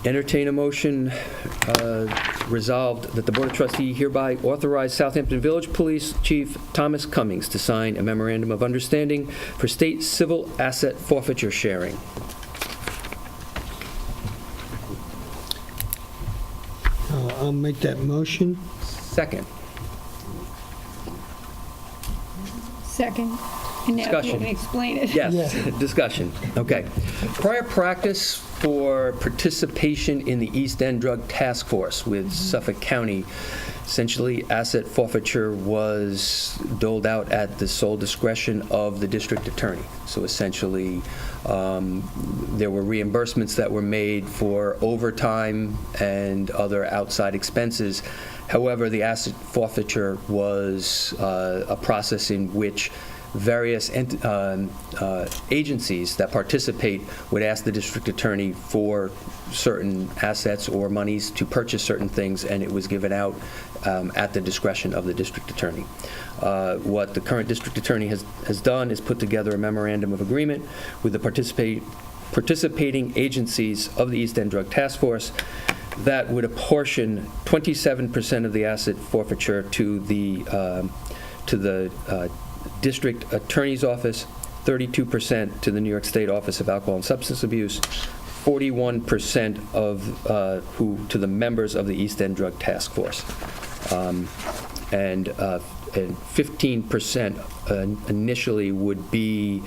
Entertain a motion resolved that the Board of Trustees hereby authorize Southampton Village Police Chief Thomas Cummings to sign a memorandum of understanding for state civil asset forfeiture sharing. I'll make that motion. Second. Second. And now Discussion. you can explain it. Yes, Yeah. discussion. Okay. Prior practice for participation in the East End Drug Task Force with Suffolk County, essentially asset forfeiture was doled out at the sole discretion of the district attorney. So essentially, there were reimbursements that were made for overtime and other outside expenses. However, the asset forfeiture was a process in which various agencies that participate would ask the district attorney for certain assets or monies to purchase certain things, and it was given out at the discretion of the district attorney. What the current district attorney has done is put together a memorandum of agreement with the participating agencies of the East End Drug Task Force that would apportion 27% of the asset forfeiture to the district attorney's office, 32% to the New York State Office of Alcohol and Substance Abuse, 41% to the members of the East End Drug Task Force, and 15% initially would be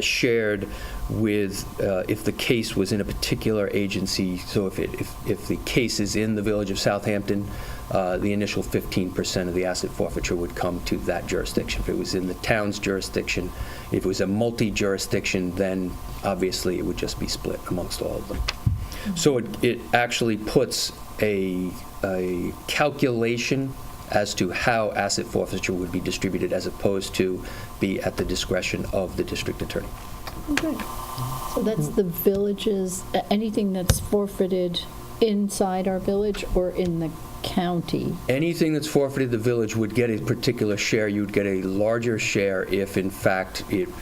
shared with if the case was in a particular agency. So if the case is in the Village of Southampton, the initial 15% of the asset forfeiture would come to that jurisdiction. If it was in the town's jurisdiction, if it was a multi-jurisdiction, then obviously it would just be split amongst all of them. So it actually puts a calculation as to how asset forfeiture would be distributed, as opposed to be at the discretion of the district attorney. Okay. So that's the villages, anything that's forfeited inside our village or in the county? Anything that's forfeited, the village would get a particular share. You'd get a larger share if, in fact, the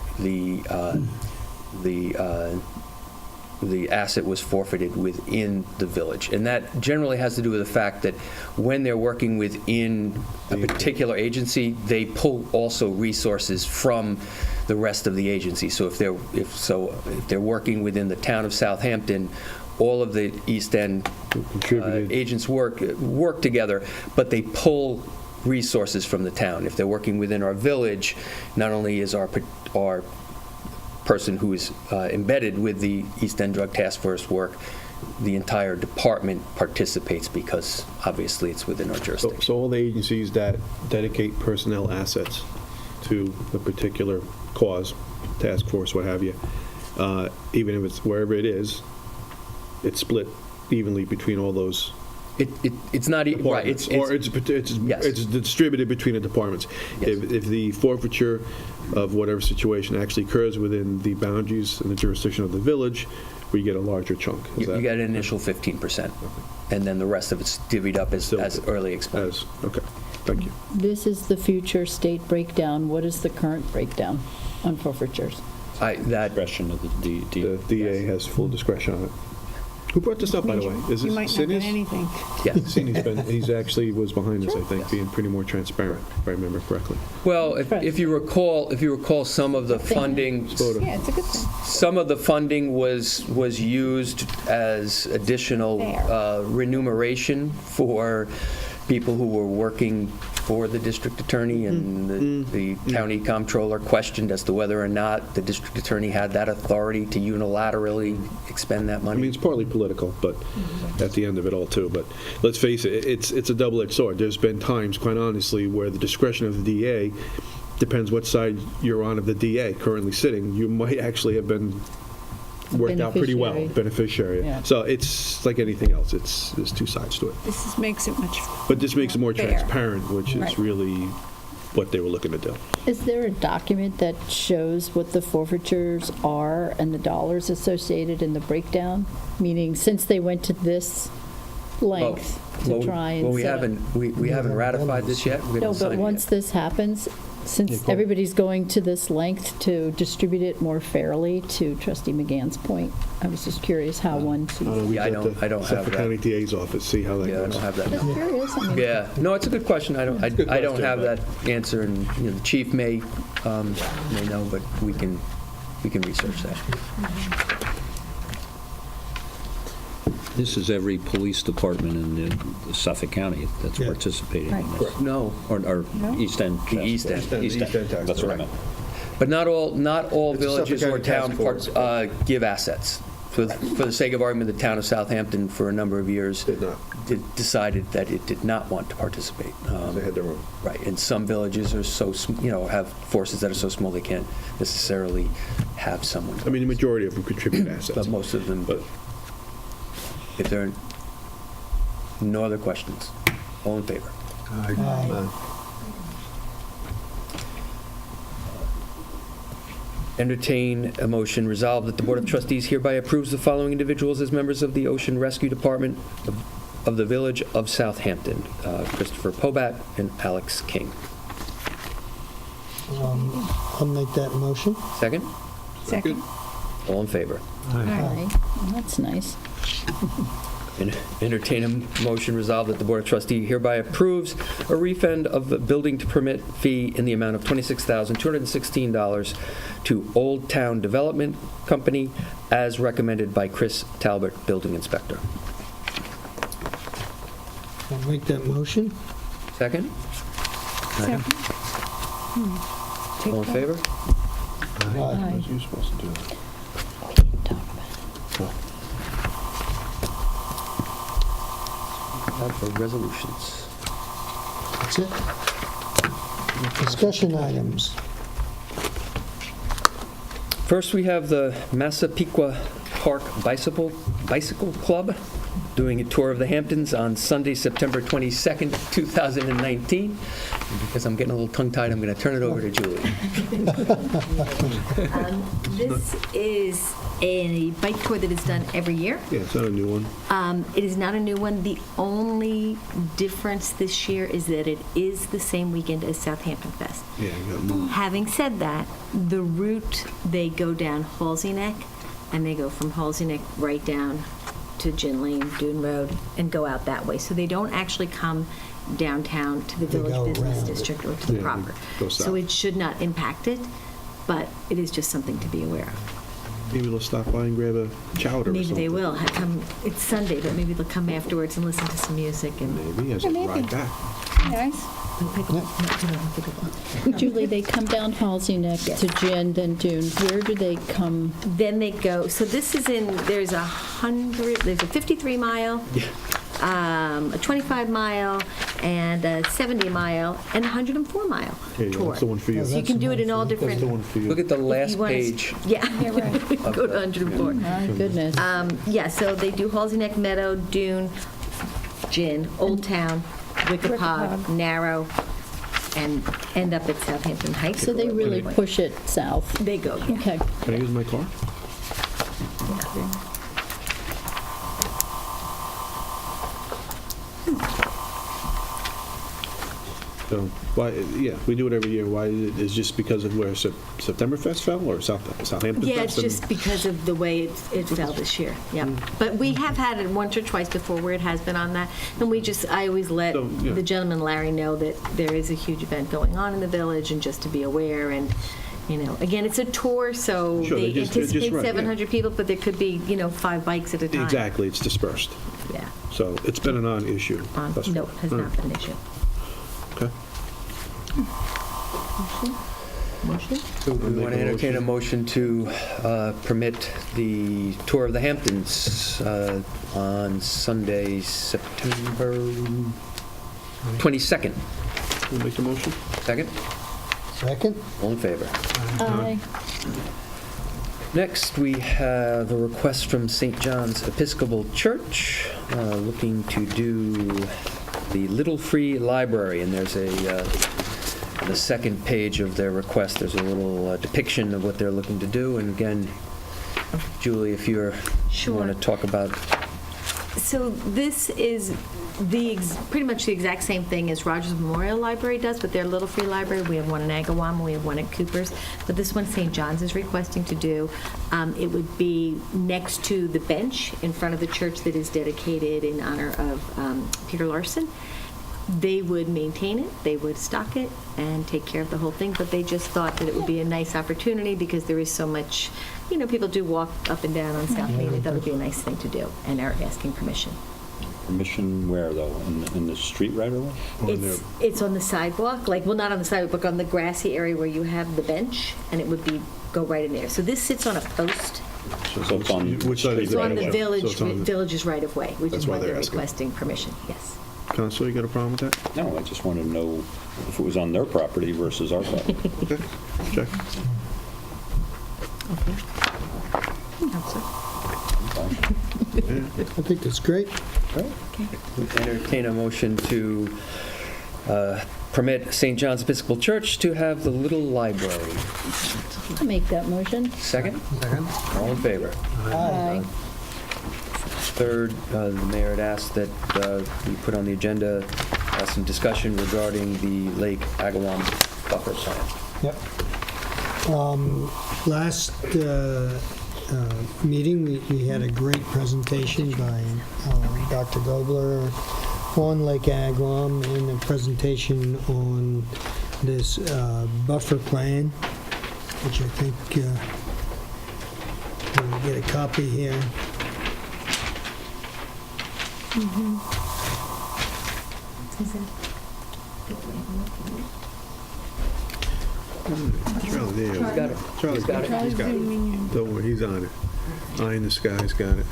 asset was forfeited within the village. And that generally has to do with the fact that when they're working within a particular agency, they pull also resources from the rest of the agency. So if they're working within the town of Southampton, all of the East End agents work together, but they pull resources from the town. If they're working within our village, not only is our person who is embedded with the East End Drug Task Force work, the entire department participates because obviously it's within our jurisdiction. So all the agencies that dedicate personnel assets to a particular cause, task force, what have you, even if it's wherever it is, it's split evenly between all those It's not right. departments, or it's Yes. distributed between the departments. Yes. If the forfeiture of whatever situation actually occurs within the boundaries and the jurisdiction of the village, we get a larger chunk. You get an initial 15%, and then the rest of it's divvied up as early expense. Okay, thank you. This is the future state breakdown. What is the current breakdown on forfeitures? Discretion of the The DA has full discretion on it. Who brought this up, by the way? Is You this might not get Sidney's? anything. Yeah. He's actually was behind this, I think, being pretty more transparent, if I remember correctly. Well, if you recall, some of the funding, Yeah, it's a good thing. some of the funding was used as additional There. remuneration for people who were working for the district attorney, and the county comptroller questioned as to whether or not the district attorney had that authority to unilaterally expend that I money. mean, it's partly political, but at the end of it all, too. But let's face it, it's a double-edged sword. There's been times, quite honestly, where the discretion of the DA, depends what side you're on of the DA currently sitting, you might actually have been worked out pretty well, beneficiary. Yeah. So it's like anything else. There's two sides to it. Makes it much. But this makes it more Fair. transparent, which is Right. really what they were looking to do. Is there a document that shows what the forfeitures are and the dollars associated in the breakdown? Meaning, since they went to this length to try and Well, we set up- haven't ratified this yet. We haven't No, but signed it once yet. this happens, Since everybody's going to this length to distribute it more fairly, to Trustee McGann's point, I was just curious how one sees it. Yeah, I don't have Suffolk that. County DA's office, see how that Yeah, I goes. don't have that. Just curious, I mean, Yeah, no, it's a good question. I don't good have question, that answer, and, you know, the chief may know, but we can research that. This is every police department in the Suffolk County that's Yeah. participating in this. No, Or East End. The East End. East End tax, That's what I right. meant. but not all It's a villages or Suffolk County town task parts give assets. For the sake of argument, the town of Southampton, for a number of years, Did not. decided that it did not want to participate. They had their own. Right, and some villages are so, have forces that are so small they can't necessarily have someone. I mean, the majority of them contribute assets. But most of them, But if there are no other questions, all in favor? Aye. Entertain a motion resolved that the Board of Trustees hereby approves the following individuals as members of the Ocean Rescue Department of the Village of Southampton: Christopher Pobat and Alex King. I'll make that motion. Second? Second. All in favor? Aye. That's nice. Entertain a motion resolved that the Board of Trustees hereby approves a refund of the building to permit fee in the amount of $26,216 to Old Town Development Company as recommended by Chris Talbot, Building Inspector. I'll make that motion. Second? Second. All in favor? Aye. you supposed to do that? For resolutions. That's it. Discussion items. First, we have the Massapequa Park Bicycle Club doing a tour of the Hamptons on Sunday, September 22nd, 2019. And because I'm getting a little tongue-tied, I'm going to turn it over to Julie. This is a bike tour that is done every year. Yeah, it's not a new one. It is not a new one. The only difference this year is that it is the same weekend as Southampton Fest. Yeah, you got moved. Having said that, the route, they go down Halsey Neck, and they go from Halsey Neck right down to Gin Lane, Dune Road, and go out that way. So they don't actually come downtown to the They Village go Business around it. District or to the Yeah, they proper. go So south. it should not impact it, but it is just something to be aware of. Maybe they'll stop by and grab a chowder or Maybe something. they will. It's Sunday, but maybe they'll come afterwards and listen to some music and. Maybe, as a Maybe. ride back. Nice. Julie, they come down Halsey Neck to Gin, then Dune. Where do they come? Then they go, so this is there's a 53 mile, a 25 mile, and a 70 mile, and a 104 mile Here you go, tour. that's the one for you. So you can do it in all That's the different. one for you. Look at the if last you wanna- page. Yeah, go to 104. My goodness. Yeah, so they do Halsey Neck Meadow, Dune, Gin, Old Town, Wickapog, Narrow, and end up at Southampton Heights. So they really push it south. They go, yeah. Okay. Can I use my car? So, why, yeah, we do it every year. Why, is it just because of where September Fest fell, or Southampton Fest? Yeah, it's just because of the way it fell this year, yeah. But we have had it once or twice before where it has been on that, and I always let So, yeah. the gentleman Larry know that there is a huge event going on in the village, and just to be aware, and, again, it's a tour, so Sure, they they're just anticipate right, yeah. 700 people, but there could be, 5 bikes at a time. Exactly, it's dispersed. Yeah. So it's been a non-issue. thus No, far. has All not right. been an issue. Okay. Motion? So we make want a to entertain a motion to permit the tour of the Hamptons on Sunday, September 22nd. We'll make the motion. Second? Second? All in favor? Aye. Next, we have a request from St. John's Episcopal Church looking to do the Little Free Library, and there's the second page of their request, there's a little depiction of what they're looking to do, and again, Julie, if you Sure. want to talk about So this is pretty much the exact same thing as Rogers Memorial Library does, but their Little Free Library. We have one in Agawam, we have one at Cooper's. But this one St. John's is requesting to do, it would be next to the bench in front of the church that is dedicated in honor of Peter Larson. They would maintain it, they would stock it, and take care of the whole thing, but they just thought that it would be a nice opportunity because there is so much, people do walk up and down on South Main. They thought it would be a nice thing to do, and are asking permission. Permission where, though? In the street right away? It's on the sidewalk, not on the sidewalk, but on the grassy area where you have the bench, and it would go right in there. So this sits on a post. So it's on Which side is It's it? on the So it's on the- village's right-of-way, which That's is why why they're they're asking. requesting permission, yes. Counselor, you got a problem with that? No, I just wanted to know if it was on their property versus our property. Okay, check. I think that's great. Entertain a motion to permit St. John's Episcopal Church to have the little library. I'll make that motion. Second? All in favor? Aye. Third, the mayor had asked that we put on the agenda some discussion regarding the Lake Agawam buffer plan. Yep. Last meeting, we had a great presentation by Dr. Gobler on Lake Agawam and a presentation on this buffer plan, which I think we'll get a copy here. Charlie, there you He's got it. Charlie's He's got it. He's got it. Don't worry, he's on it. Eye in the sky's got it.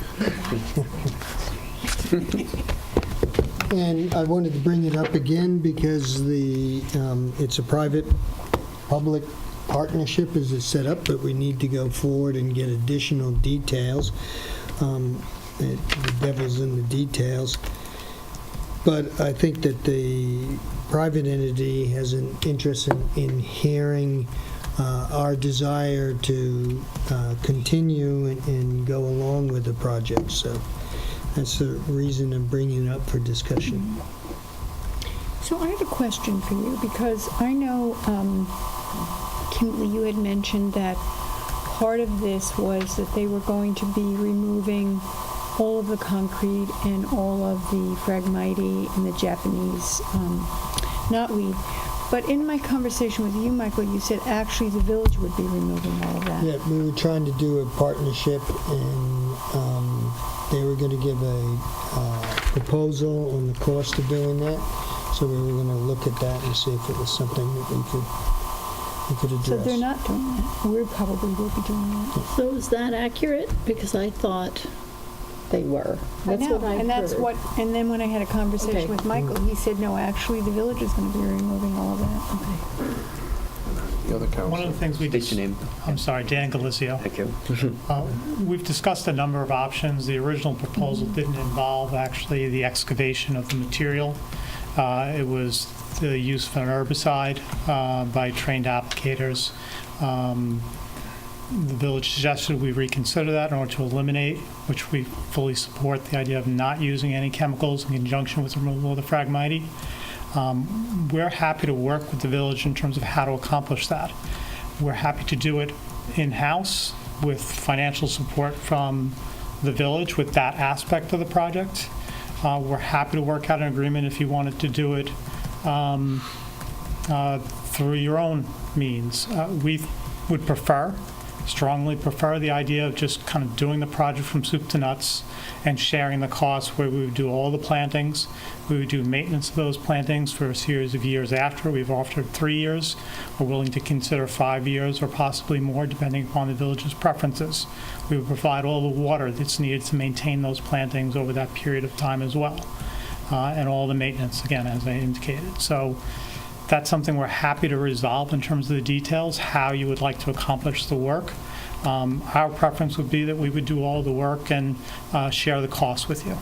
And I wanted to bring it up again because it's a private-public partnership as it's set up, but we need to go forward and get additional details. The devil's in the details. But I think that the private entity has an interest in hearing our desire to continue and go along with the project. So that's the reason I'm bringing it up for discussion. So I have a question for you, because I know, Kimberly, you had mentioned that part of this was that they were going to be removing all of the concrete and all of the phragmite and the Japanese knotweed. But in my conversation with you, Michael, you said actually the village would be removing all of that. Yeah, we were trying to do a partnership, and they were going to give a proposal on the cost of doing that. So we were going to look at that and see if it was something that we could address. So they're not doing that. We probably will be doing that. So is that accurate? Because I thought they were. That's I know, what I and that's heard. what. And then when I had a conversation Okay. with Michael, he said, no, actually, the village is going to be removing all of that. The other council. One of the things we State your name. I'm sorry, Dan Galizio. Thank you. We've discussed a number of options. The original proposal didn't involve actually the excavation of the material. It was the use of an herbicide by trained applicators. The village suggested we reconsider that in order to eliminate, which we fully support, the idea of not using any chemicals in conjunction with the removal of the phragmite. We're happy to work with the village in terms of how to accomplish that. We're happy to do it in-house with financial support from the village with that aspect of the project. We're happy to work out an agreement if you wanted to do it through your own means. We would strongly prefer the idea of just kind of doing the project from soup to nuts and sharing the costs, where we would do all the plantings. We would do maintenance of those plantings for a series of years after. We've offered 3 years. We're willing to consider 5 years or possibly more, depending upon the village's preferences. We would provide all the water that's needed to maintain those plantings over that period of time as well, and all the maintenance, again, as I indicated. So that's something we're happy to resolve in terms of the details, how you would like to accomplish the work. Our preference would be that we would do all the work and share the costs with you.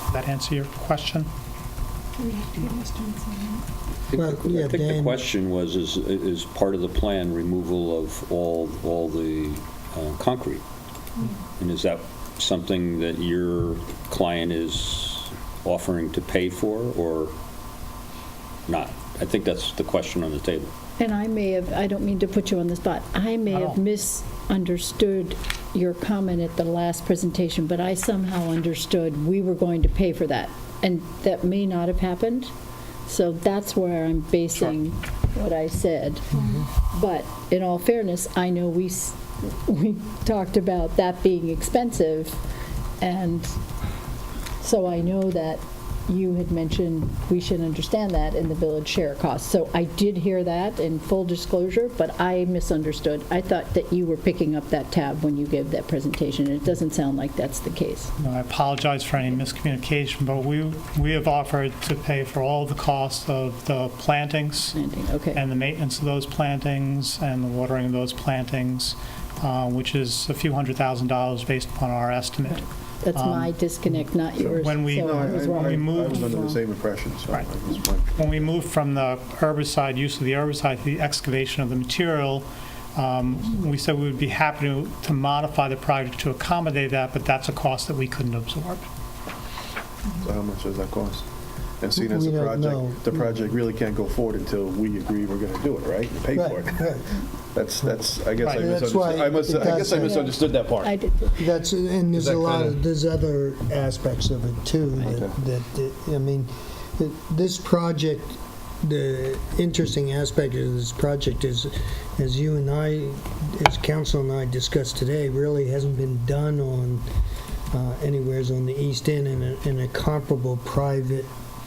Does that answer your question? Well, yeah, I think the Dan- question was, is part of the plan removal of all the concrete. And is that something that your client is offering to pay for or not? I think that's the question on the table. And I don't mean to put you on the spot, I may have misunderstood your comment at the last presentation, but I somehow understood we were going to pay for that, and that may not have happened. So that's where I'm basing what I said. But in all fairness, I know we talked about that being expensive, and so I know that you had mentioned we should understand that in the village share costs. So I did hear that in full disclosure, but I misunderstood. I thought that you were picking up that tab when you gave that presentation, and it doesn't sound like that's the case. No, I apologize for any miscommunication, but we have offered to pay for all the costs of the plantings Okay. and the maintenance of those plantings and the watering of those plantings, which is a few $100,000 based upon our estimate. That's my disconnect, not yours. when we- So I was wrong. we moved I was under the from- same impression, so. Right. I guess my- When we moved from the herbicide, use of the herbicide, to the excavation of the material, we said we would be happy to modify the project to accommodate that, but that's a cost that we couldn't absorb. So how much does that cost? And seeing as We don't know. the project really can't go forward until we agree we're going to do it, right? And pay for it. Right. That's, I guess I Right. That's why misunderstood. I guess I it does- misunderstood that part. I did. That's, and there's Is that a lot kinda- of, there's other aspects of it too, I mean, this project, the interesting aspect of this project is, as you and I, as council and I discussed today, really hasn't been done on, anywheres on the east end in a comparable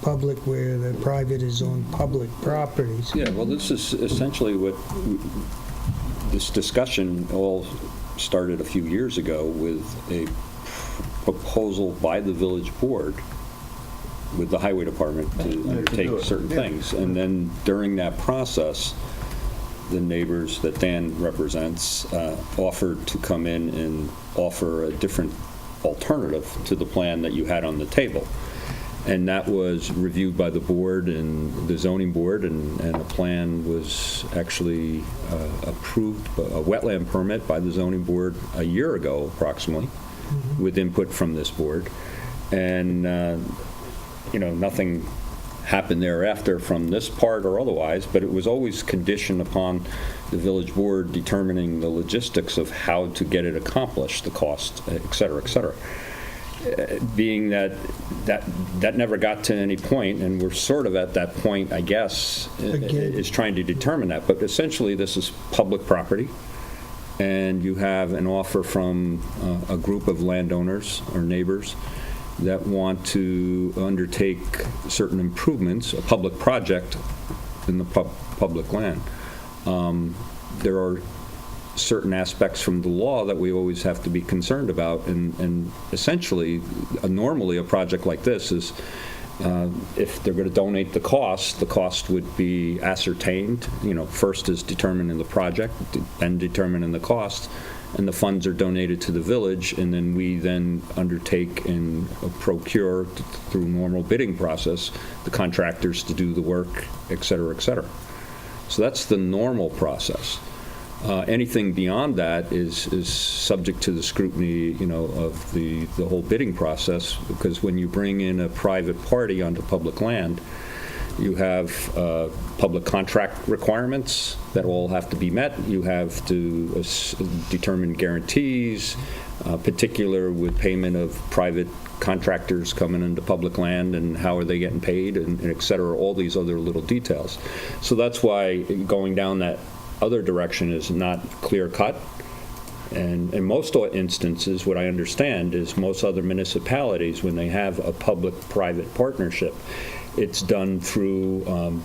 public where the private is on public properties. Yeah, well, this is essentially what, this discussion all started a few years ago with a proposal by the village board with the highway department to do undertake it. certain Yeah. things. And then during that process, the neighbors that Dan represents offered to come in and offer a different alternative to the plan that you had on the table. And that was reviewed by the board and the zoning board, and a plan was actually approved, a wetland permit by the zoning board a year ago approximately, with input from this board. And, nothing happened thereafter from this part or otherwise, but it was always conditioned upon the village board determining the logistics of how to get it accomplished, the cost, et cetera, et cetera. Being that never got to any point, and we're sort of at that point, I guess, is trying to determine that. But essentially, this is public property, and you have an offer from a group of landowners or neighbors that want to undertake certain improvements, a public project in the public land. There are certain aspects from the law that we always have to be concerned about, and essentially, normally a project like this is, if they're going to donate the cost would be ascertained. First is determined in the project, then determined in the cost, and the funds are donated to the village, and then we then undertake and procure through normal bidding process the contractors to do the work, et cetera, et cetera. So that's the normal process. Anything beyond that is subject to the scrutiny, of the whole bidding process, because when you bring in a private party onto public land, you have public contract requirements that all have to be met. You have to determine guarantees, particular with payment of private contractors coming into public land and how are they getting paid, and et cetera, all these other little details. So that's why going down that other direction is not clear-cut. And in most instances, what I understand is most other municipalities, when they have a public-private partnership, it's done through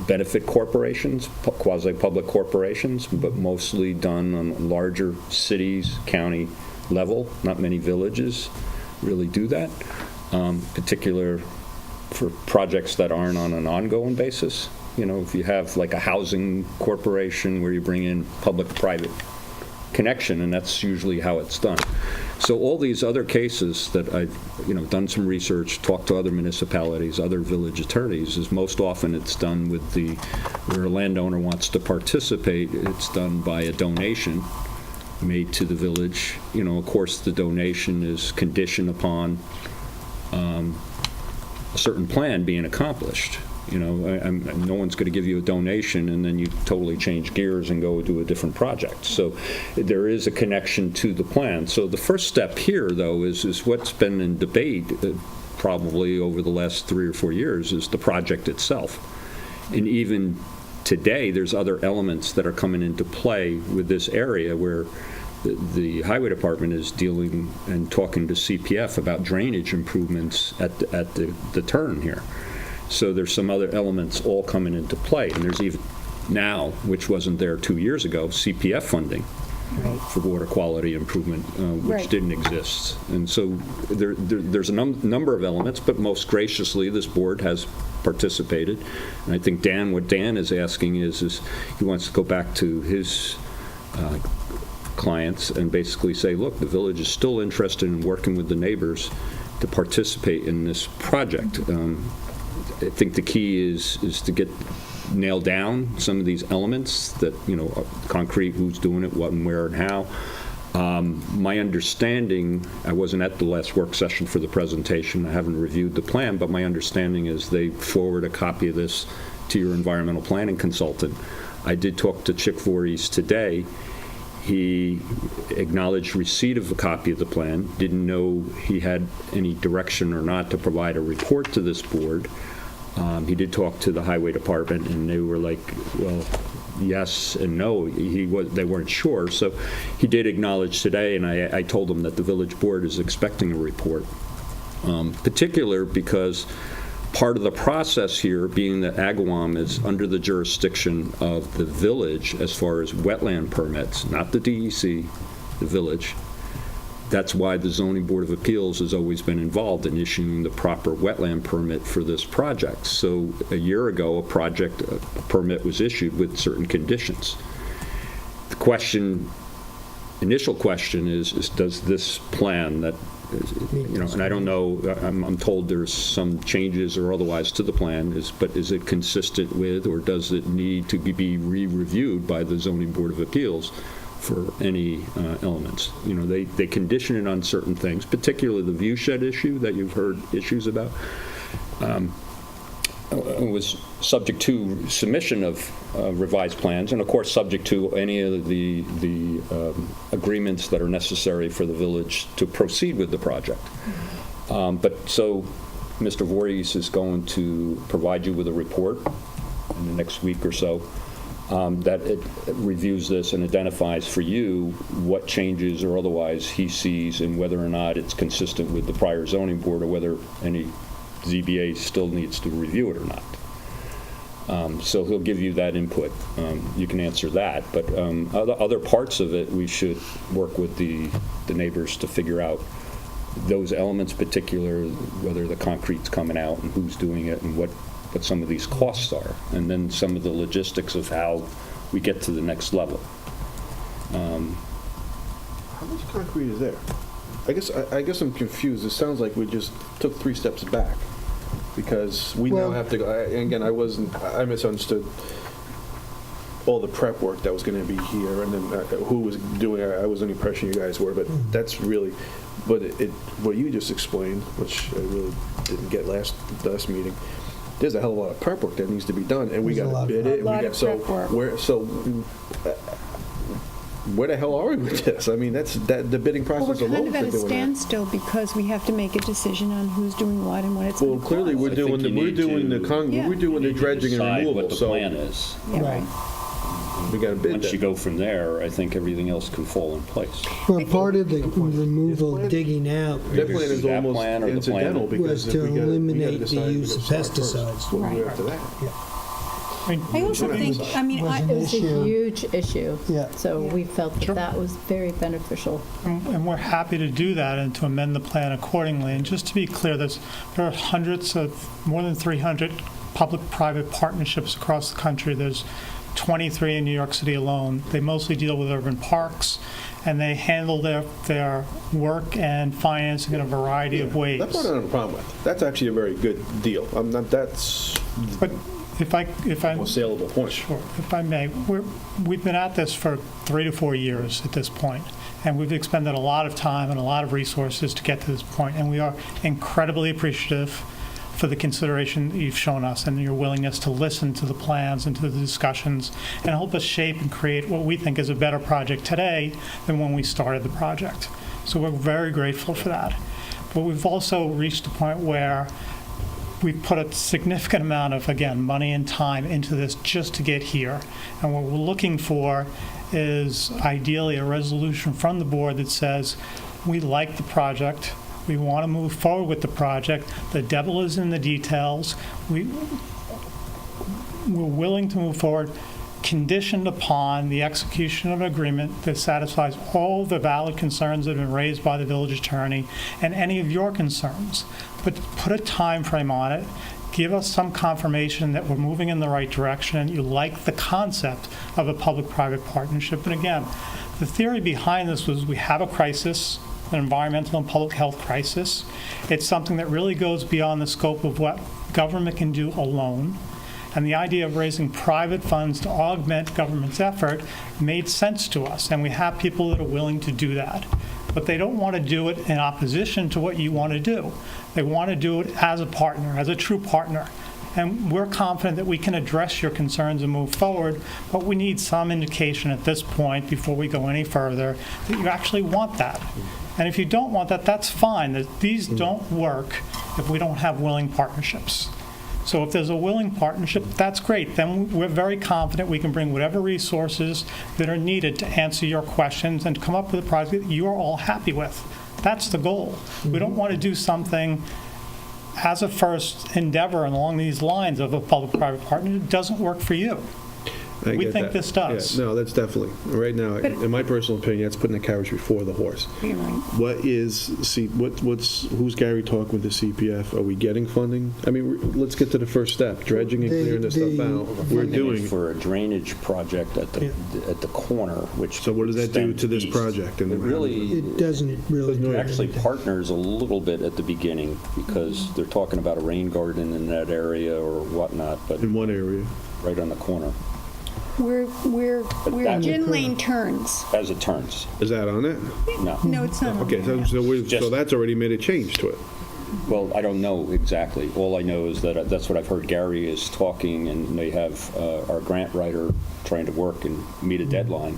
benefit corporations, quasi-public corporations, but mostly done on larger cities, county level. Not many villages really do that, particular for projects that aren't on an ongoing basis. If you have like a housing corporation where you bring in public-private connection, and that's usually how it's done. So all these other cases that I've, done some research, talked to other municipalities, other village attorneys, is most often it's done where a landowner wants to participate, it's done by a donation, made to the village. Of course, the donation is conditioned upon a certain plan being accomplished. No one's going to give you a donation and then you totally change gears and go do a different project. So there is a connection to the plan. So the first step here, though, is what's been in debate probably over the last 3 or 4 years is the project itself. And even today, there's other elements that are coming into play with this area where the highway department is dealing and talking to CPF about drainage improvements at the turn here. So there's some other elements all coming into play. And there's even now, which wasn't there 2 years ago, CPF funding for water quality improvement, which Right. didn't exist. And so there's a number of elements, but most graciously, this board has participated. And I think what Dan is asking is he wants to go back to his clients and basically say, look, the village is still interested in working with the neighbors to participate in this project. I think the key is to get nail down some of these elements that, concrete, who's doing it, what and where and how. My understanding, I wasn't at the last work session for the presentation, I haven't reviewed the plan, but my understanding is they forward a copy of this to your environmental planning consultant. I did talk to Chick Voorhees today. He acknowledged receipt of a copy of the plan, didn't know he had any direction or not to provide a report to this board. He did talk to the highway department, and they were like, well, yes and no. They weren't sure. So he did acknowledge today, and I told him that the village board is expecting a report, particular because part of the process here, being that Agawam is under the jurisdiction of the village as far as wetland permits, not the DEC, the village. That's why the Zoning Board of Appeals has always been involved in issuing the proper wetland permit for this project. So a year ago, a permit was issued with certain conditions. The initial question is does this plan that, and I don't know, I'm told there's some changes or otherwise to the plan, but is it consistent with, or does it need to be re-reviewed by the Zoning Board of Appeals for any elements? They condition it on certain things, particularly the view shed issue that you've heard issues about. It was subject to submission of revised plans, and of course subject to any of the agreements that are necessary for the village to proceed with the project. But so Mr. Voorhees is going to provide you with a report in the next week or so that it reviews this and identifies for you what changes or otherwise he sees and whether or not it's consistent with the prior zoning board or whether any ZBA still needs to review it or not. So he'll give you that input. You can answer that. But other parts of it, we should work with the neighbors to figure out those elements, particular, whether the concrete's coming out and who's doing it and what some of these costs are, and then some of the logistics of how we get to the next level. How much concrete is there? I guess I'm confused. It sounds like we just took 3 steps back because we now have to go. And again, I misunderstood all the prep work that was going to be here, and then who was doing it. I was under the impression you guys were, but that's really, but what you just explained, which I really didn't get last meeting. There's a hell of a lot of prep work that needs to be done, and we got to bid it. Where the hell are we with this? I mean, the bidding Well, process we're alone. kind of at a is doing that. standstill because we have to make a decision on who's doing what and what it's Well, going to clearly cost. we're I think doing you need to- Yeah. we're doing the dredging and Decide removal. what the So plan is. Yeah, Right. we got to bid Once you that. go from there, I think everything else can fall in place. Well, part of the removal, digging out, That plan is That almost plan or the incidental plan- because Was if to we gotta eliminate the decide use of we're gonna start first. pesticides. What do we do Right. after that? I also think, I mean, Was an It was issue. a huge issue. Yeah. So we felt that that was very beneficial. And we're happy to do that and to amend the plan accordingly. And just to be clear, there are more than 300 public-private partnerships across the country. There's 23 in New York City alone. They mostly deal with urban parks, and they handle their work and financing in a variety of ways. That's what I don't have a problem with. That's actually a very good deal. That's But if I More saleable point. Sure, if I may. We've been at this for 3 to 4 years at this point, and we've expended a lot of time and a lot of resources to get to this point, and we are incredibly appreciative for the consideration that you've shown us and your willingness to listen to the plans and to the discussions and help us shape and create what we think is a better project today than when we started the project. So we're very grateful for that. But we've also reached a point where we've put a significant amount of, again, money and time into this just to get here. And what we're looking for is ideally a resolution from the board that says, we like the project, we want to move forward with the project, the devil is in the details, we're willing to move forward, conditioned upon the execution of an agreement that satisfies all the valid concerns that have been raised by the village attorney and any of your concerns. But put a time frame on it, give us some confirmation that we're moving in the right direction and you like the concept of a public-private partnership. And again, the theory behind this was we have a crisis, an environmental and public health crisis. It's something that really goes beyond the scope of what government can do alone. And the idea of raising private funds to augment government's effort made sense to us, and we have people that are willing to do that. But they don't want to do it in opposition to what you want to do. They want to do it as a partner, as a true partner. And we're confident that we can address your concerns and move forward, but we need some indication at this point, before we go any further, that you actually want that. And if you don't want that, that's fine. That these don't work if we don't have willing partnerships. So if there's a willing partnership, that's great. Then we're very confident we can bring whatever resources that are needed to answer your questions and to come up with a project that you're all happy with. That's the goal. We don't want to do something as a first endeavor along these lines of a public-private partnership. It doesn't work for you. I We get think that. this does. Yeah, no, that's definitely, right now, in my personal opinion, that's putting the carriage before the horse. You're right. Who's Gary talking with the CPF? Are we getting funding? I mean, let's get to the first step, dredging and clearing this stuff out. We're Funding doing, is for a drainage project at the corner, which. so what does that do extends to this east. project? It really. It doesn't really. No, do Actually anything. partners a little bit at the beginning because they're talking about a rain garden in that area or whatnot, but In one area. right on the corner Where that- Gin Lane turns. as it turns. Is that on it? No. No, it's not. Okay, so Just- that's already made a change to it. Well, I don't know exactly. All I know is that that's what I've heard. Gary is talking, and they have our grant writer trying to work and meet a deadline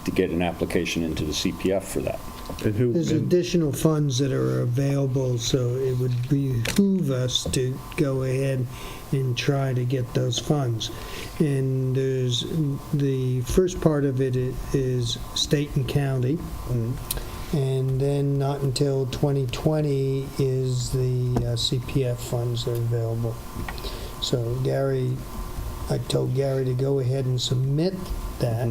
to get an application into the CPF for that. And who? There's and- additional funds that are available, so it would behoove us to go ahead and try to get those funds. And there's, the first part of it is state and county, and then not until 2020 is the CPF funds that are available. So Gary, I told Gary to go ahead and submit that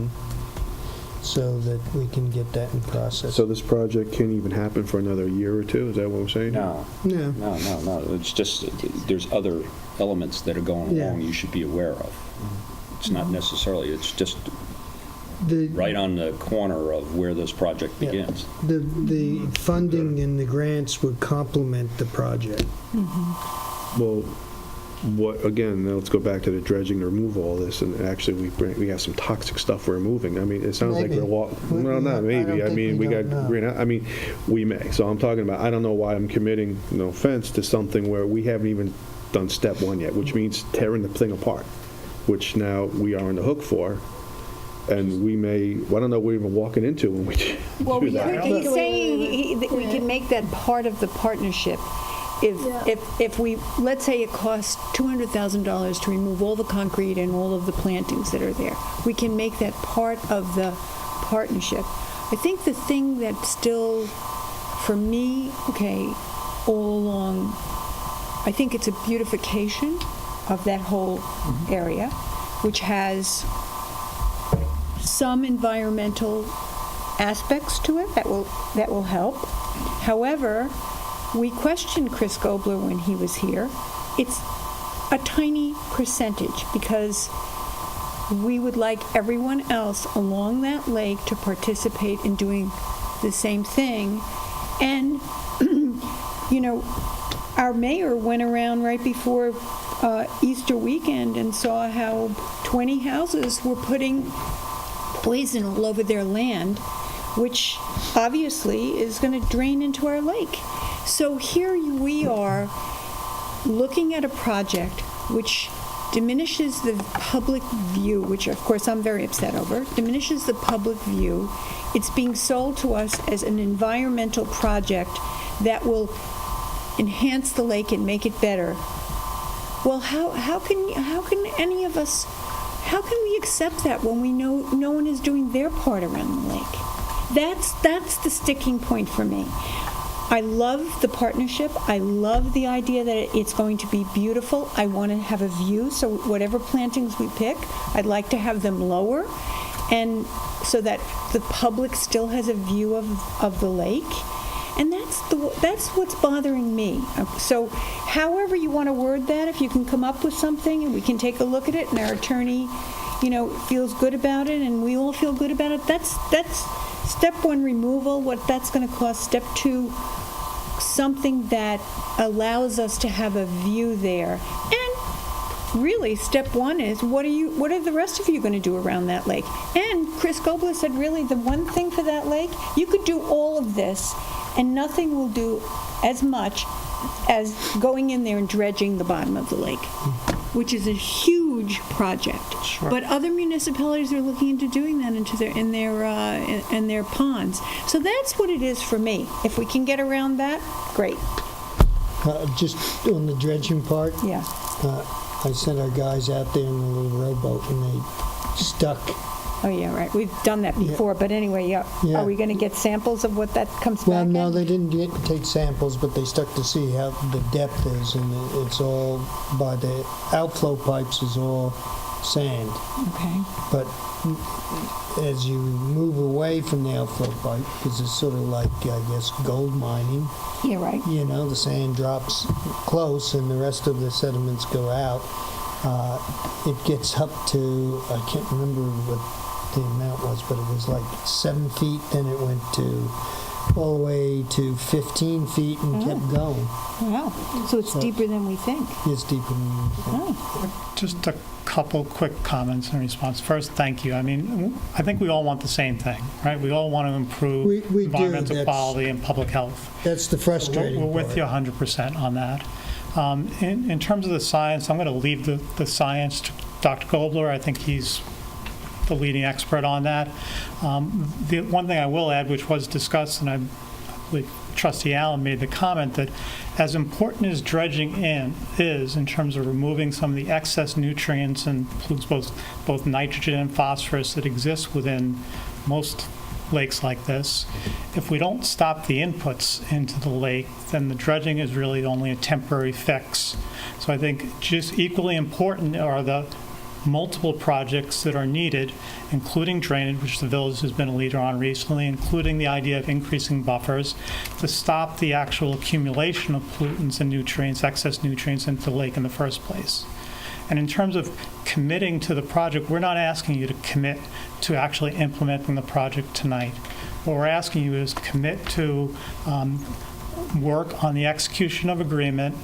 so that we can get that in process. So this project can't even happen for another year or two? Is that what I'm saying? No, No. no. It's just, there's other elements that are going Yeah. along you should be aware of. It's not necessarily, it's just The- right on the corner of where this project Yeah. begins. The funding and the grants would complement the project. Well, again, now let's go back to the dredging to remove all this, and actually we have some toxic stuff we're moving. I mean, it sounds like Maybe. well, not I maybe. don't I think mean, we we don't got know. green, I mean, we may. So I'm talking about, I don't know why I'm committing, no offense, to something where we haven't even done step one yet, which means tearing the thing apart, which now we are on the hook for. And we may, I don't know what we're even walking into when we Well, do that. he's saying that we can make that part of the partnership. If we, let's say it costs $200,000 to remove all the concrete and all of the plantings that are there, we can make that part of the partnership. I think the thing that still, for me, okay, all along, I think it's a beautification of that whole area, which has some environmental aspects to it that will help. However, we questioned Chris Gobler when he was here. It's a tiny percentage because we would like everyone else along that lake to participate in doing the same thing. And, you know, our mayor went around right before Easter weekend and saw how 20 houses were putting poison all over their land, which obviously is going to drain into our lake. So here we are looking at a project which diminishes the public view, which of course I'm very upset over, diminishes the public view. It's being sold to us as an environmental project that will enhance the lake and make it better. Well, how can any of us, how can we accept that when we know no one is doing their part around the lake? That's the sticking point for me. I love the partnership. I love the idea that it's going to be beautiful. I want to have a view, so whatever plantings we pick, I'd like to have them lower, and so that the public still has a view of the lake. And that's what's bothering me. So however you want to word that, if you can come up with something and we can take a look at it and our attorney, feels good about it and we all feel good about it, that's step one, removal, what that's going to cost. Step two, something that allows us to have a view there. And really, step one is, what are the rest of you going to do around that lake? And Chris Gobler said, really, the one thing for that lake, you could do all of this, and nothing will do as much as going in there and dredging the bottom of the lake, which is a huge project. Sure. But other municipalities are looking into doing that in their ponds. So that's what it is for me. If we can get around that, great. Just on the dredging part, Yeah. I sent our guys out there in the little rowboat and they stuck. Oh, yeah, right. We've done that before, but anyway, yeah. Yeah. Are we going to get samples of what that comes Well, back no, at? they didn't take samples, but they stuck to see how the depth is, and it's all by the outflow pipes is all sand. Okay. But as you move away from the outflow pipe, because it's sort of like, I guess, gold mining, Yeah, right. the sand drops close and the rest of the sediments go out. It gets up to, I can't remember what the amount was, but it was like 7 feet, then it went to all the way to 15 feet and kept going. Wow. So it's deeper than we think. It's deeper than you think. Oh. Just a couple quick comments in response. First, thank you. I mean, I think we all want the same thing, right? We all want to improve We do. environmental That's- quality and public health. That's the frustrating We're with part. you 100% on that. In terms of the science, I'm going to leave the science to Dr. Gobler. I think he's the leading expert on that. The one thing I will add, which was discussed, and I believe Trustee Allen made the comment that as important as dredging is in terms of removing some of the excess nutrients and includes both nitrogen and phosphorus that exist within most lakes like this, if we don't stop the inputs into the lake, then the dredging is really only a temporary fix. So I think just equally important are the multiple projects that are needed, including drainage, which the village has been a leader on recently, including the idea of increasing buffers to stop the actual accumulation of pollutants and nutrients, excess nutrients into the lake in the first place. And in terms of committing to the project, we're not asking you to commit to actually implementing the project tonight. What we're asking you is commit to work on the execution of agreement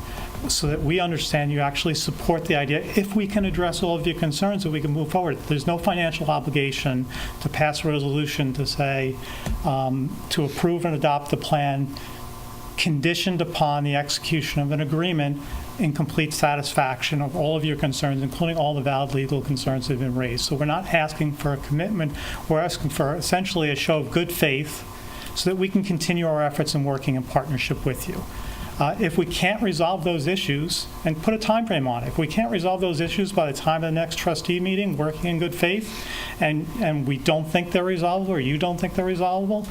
so that we understand you actually support the idea. If we can address all of your concerns, that we can move forward. There's no financial obligation to pass a resolution to say, to approve and adopt the plan conditioned upon the execution of an agreement in complete satisfaction of all of your concerns, including all the valid legal concerns that have been raised. So we're not asking for a commitment. We're asking for essentially a show of good faith so that we can continue our efforts in working in partnership with you. If we can't resolve those issues, and put a time frame on it, if we can't resolve those issues by the time of the next trustee meeting, working in good faith, and we don't think they're resolvable, or you don't think they're resolvable,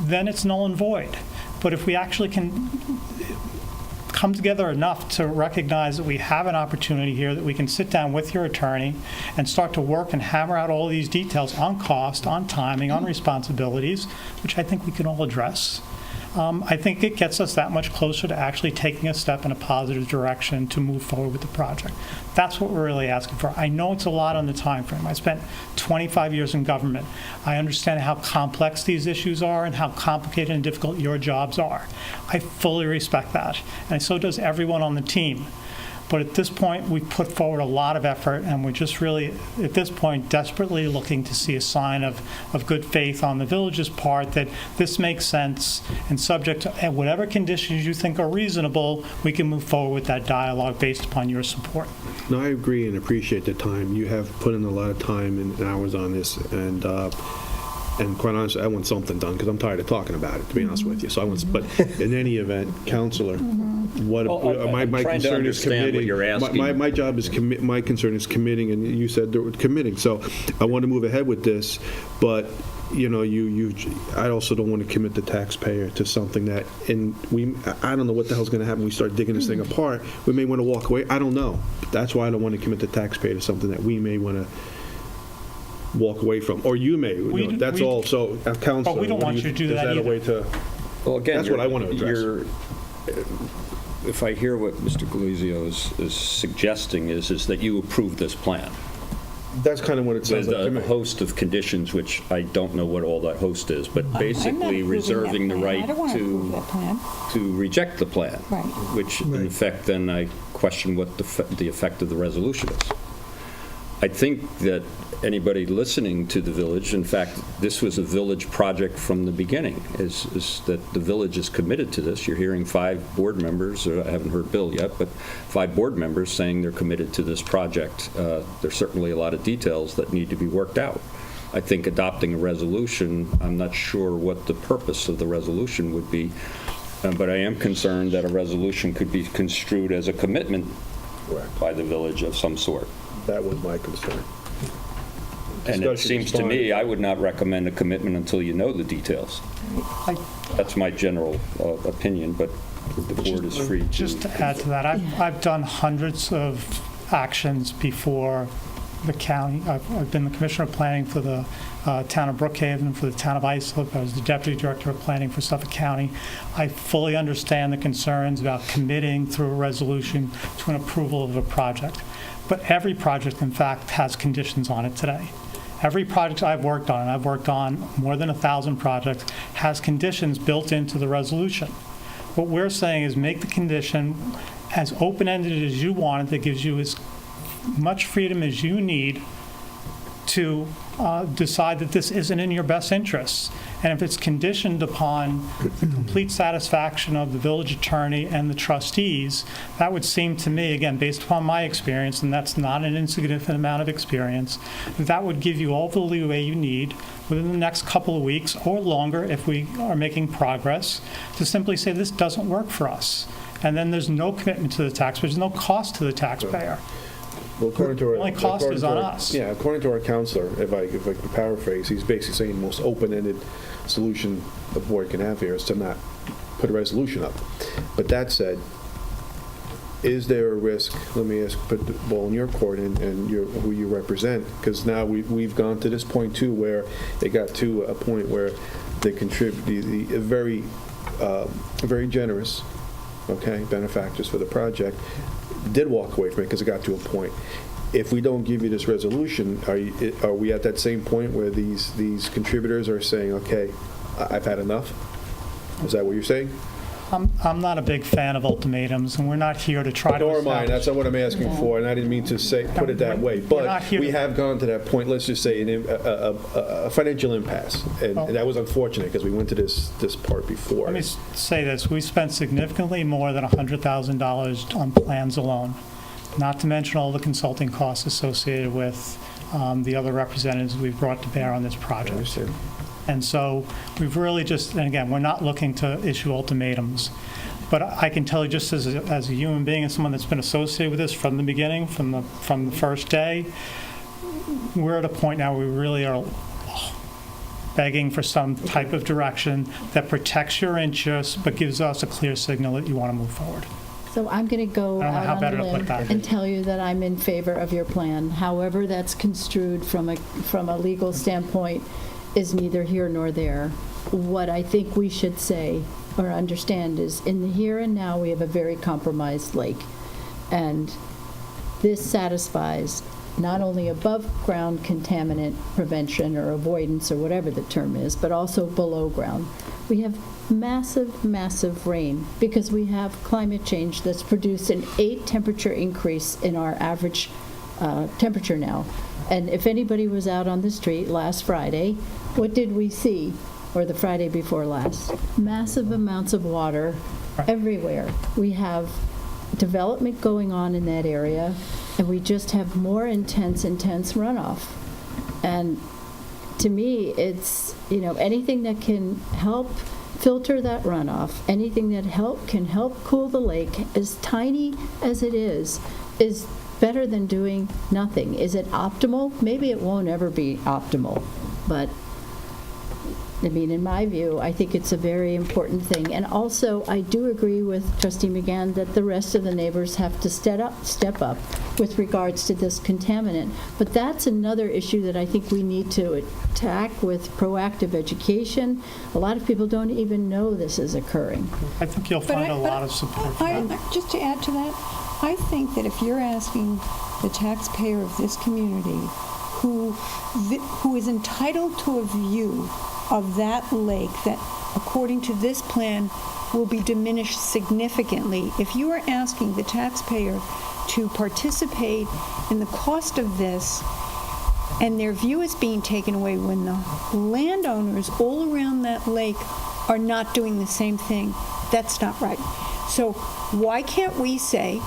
then it's null and void. But if we actually can come together enough to recognize that we have an opportunity here, that we can sit down with your attorney and start to work and hammer out all these details on cost, on timing, on responsibilities, which I think we can all address, I think it gets us that much closer to actually taking a step in a positive direction to move forward with the project. That's what we're really asking for. I know it's a lot on the time frame. I spent 25 years in government. I understand how complex these issues are and how complicated and difficult your jobs are. I fully respect that, and so does everyone on the team. But at this point, we've put forward a lot of effort, and we're just really, at this point, desperately looking to see a sign of good faith on the village's part that this makes sense, and subject to whatever conditions you think are reasonable, we can move forward with that dialogue based upon your support. No, I agree and appreciate the time. You have put in a lot of time and hours on this, and quite honestly, I want something done, because I'm tired of talking about it, to be honest with you. So I want, but in any event, Counselor, what, Well, my I'm trying to concern is understand what committing. you're asking. My job is my concern is committing, and you said they were committing. So I want to move ahead with this, but, you know, I also don't want to commit the taxpayer to something that, I don't know what the hell's going to happen when we start digging this thing apart. We may want to walk away. I don't know. That's why I don't want to commit the taxpayer to something that we may want to walk away from, or you may. That's all. So, Counselor, But we don't want you to do that Is that a either. way to? Well, again, That's what I want to address. If I hear what Mr. Galizio is suggesting is that you approve this plan That's kind of what it sounds with like to a me. host of conditions, which I don't know what all that host is, but I'm not basically approving reserving that the plan. I right don't want to approve that plan. to reject the plan. Right. Which, in Right. effect, then I question what the effect of the resolution is. I think that anybody listening to the village, in fact, this was a village project from the beginning, is that the village is committed to this. You're hearing 5 board members, or I haven't heard Bill yet, but 5 board members saying they're committed to this project. There's certainly a lot of details that need to be worked out. I think adopting a resolution, I'm not sure what the purpose of the resolution would be, but I am concerned that a resolution could be construed as a commitment Correct. by the village of some sort. That was my concern. And it Discussion is seems to me, fine. I would not recommend a commitment until you know the details. That's my general opinion, but the board is free to. Just to add to that, I've done hundreds of actions before the county. I've been the Commissioner of Planning for the town of Brookhaven, for the town of Islip. I was the Deputy Director of Planning for Suffolk County. I fully understand the concerns about committing through a resolution to an approval of a project. But every project, in fact, has conditions on it today. Every project I've worked on, and I've worked on more than 1,000 projects, has conditions built into the resolution. What we're saying is make the condition as open-ended as you want it, that gives you as much freedom as you need to decide that this isn't in your best interests. And if it's conditioned upon the complete satisfaction of the village attorney and the trustees, that would seem to me, again, based upon my experience, and that's not an insignificant amount of experience, that would give you all the leeway you need within the next couple of weeks or longer, if we are making progress, to simply say this doesn't work for us. And then there's no commitment to the taxpayer, there's no cost to the taxpayer. Well, according to our, The only cost according is to on our- us. Yeah, according to our counselor, if I can paraphrase, he's basically saying the most open-ended solution the board can have here is to not put a resolution up. But that said, is there a risk, let me ask, put the ball in your court and who you represent, because now we've gone to this point too, where it got to a point where they contribute, the very generous, okay, benefactors for the project, did walk away from it because it got to a point. If we don't give you this resolution, are we at that same point where these contributors are saying, okay, I've had enough? Is that what you're saying? I'm not a big fan of ultimatums, and we're not here to try to Nor am I, establish. that's not what I'm asking for, and I didn't mean to put it that way. We're not But here we to- have gone to that point, let's just say, a financial impasse. And that was unfortunate because we went to this part before. Let me say this, we spent significantly more than $100,000 on plans alone, not to mention all the consulting costs associated with the other representatives we've brought to bear on this I project. understand. And so we've really just, and again, we're not looking to issue ultimatums. But I can tell you, just as a human being and someone that's been associated with this from the beginning, from the first day, we're at a point now where we really are begging for some type of direction that protects your interests, but gives us a clear signal that you want to move forward. So I'm going to go I don't know out how on better a to put limb that. and tell you that I'm in favor of your plan. However that's construed from a legal standpoint is neither here nor there. What I think we should say or understand is in the here and now, we have a very compromised lake. And this satisfies not only above-ground contaminant prevention or avoidance or whatever the term is, but also below ground. We have massive, massive rain because we have climate change that's produced an 8 temperature increase in our average temperature now. And if anybody was out on the street last Friday, what did we see? Or the Friday before last? Massive amounts of water everywhere. We have development going on in that area, and we just have more intense runoff. And to me, it's, anything that can help filter that runoff, anything that can help cool the lake, as tiny as it is better than doing nothing. Is it optimal? Maybe it won't ever be optimal, but in my view, I think it's a very important thing. And also, I do agree with Trustee McGann that the rest of the neighbors have to step up with regards to this contaminant. But that's another issue that I think we need to attack with proactive education. A lot of people don't even know this is occurring. I think you'll find a lot of support for that. Just to add to that, I think that if you're asking the taxpayer of this community who is entitled to a view of that lake that, according to this plan, will be diminished significantly, if you are asking the taxpayer to participate in the cost of this, and their view is being taken away when the landowners all around that lake are not doing the same thing, that's not right. So why can't we say,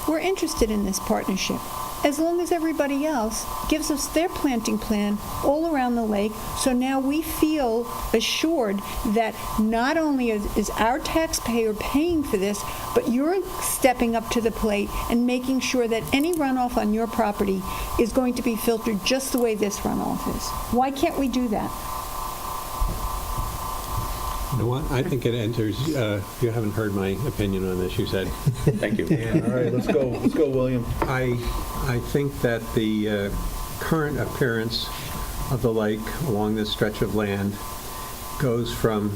we're interested in this partnership, as long as everybody else gives us their planting plan all around the lake, so now we feel assured that not only is our taxpayer paying for this, but you're stepping up to the plate and making sure that any runoff on your property is going to be filtered just the way this runoff is. Why can't we do that? You know what? I think it enters, you haven't heard my opinion on this, you said. Thank you. All right, let's go, William. I think that the current appearance of the lake along this stretch of land goes from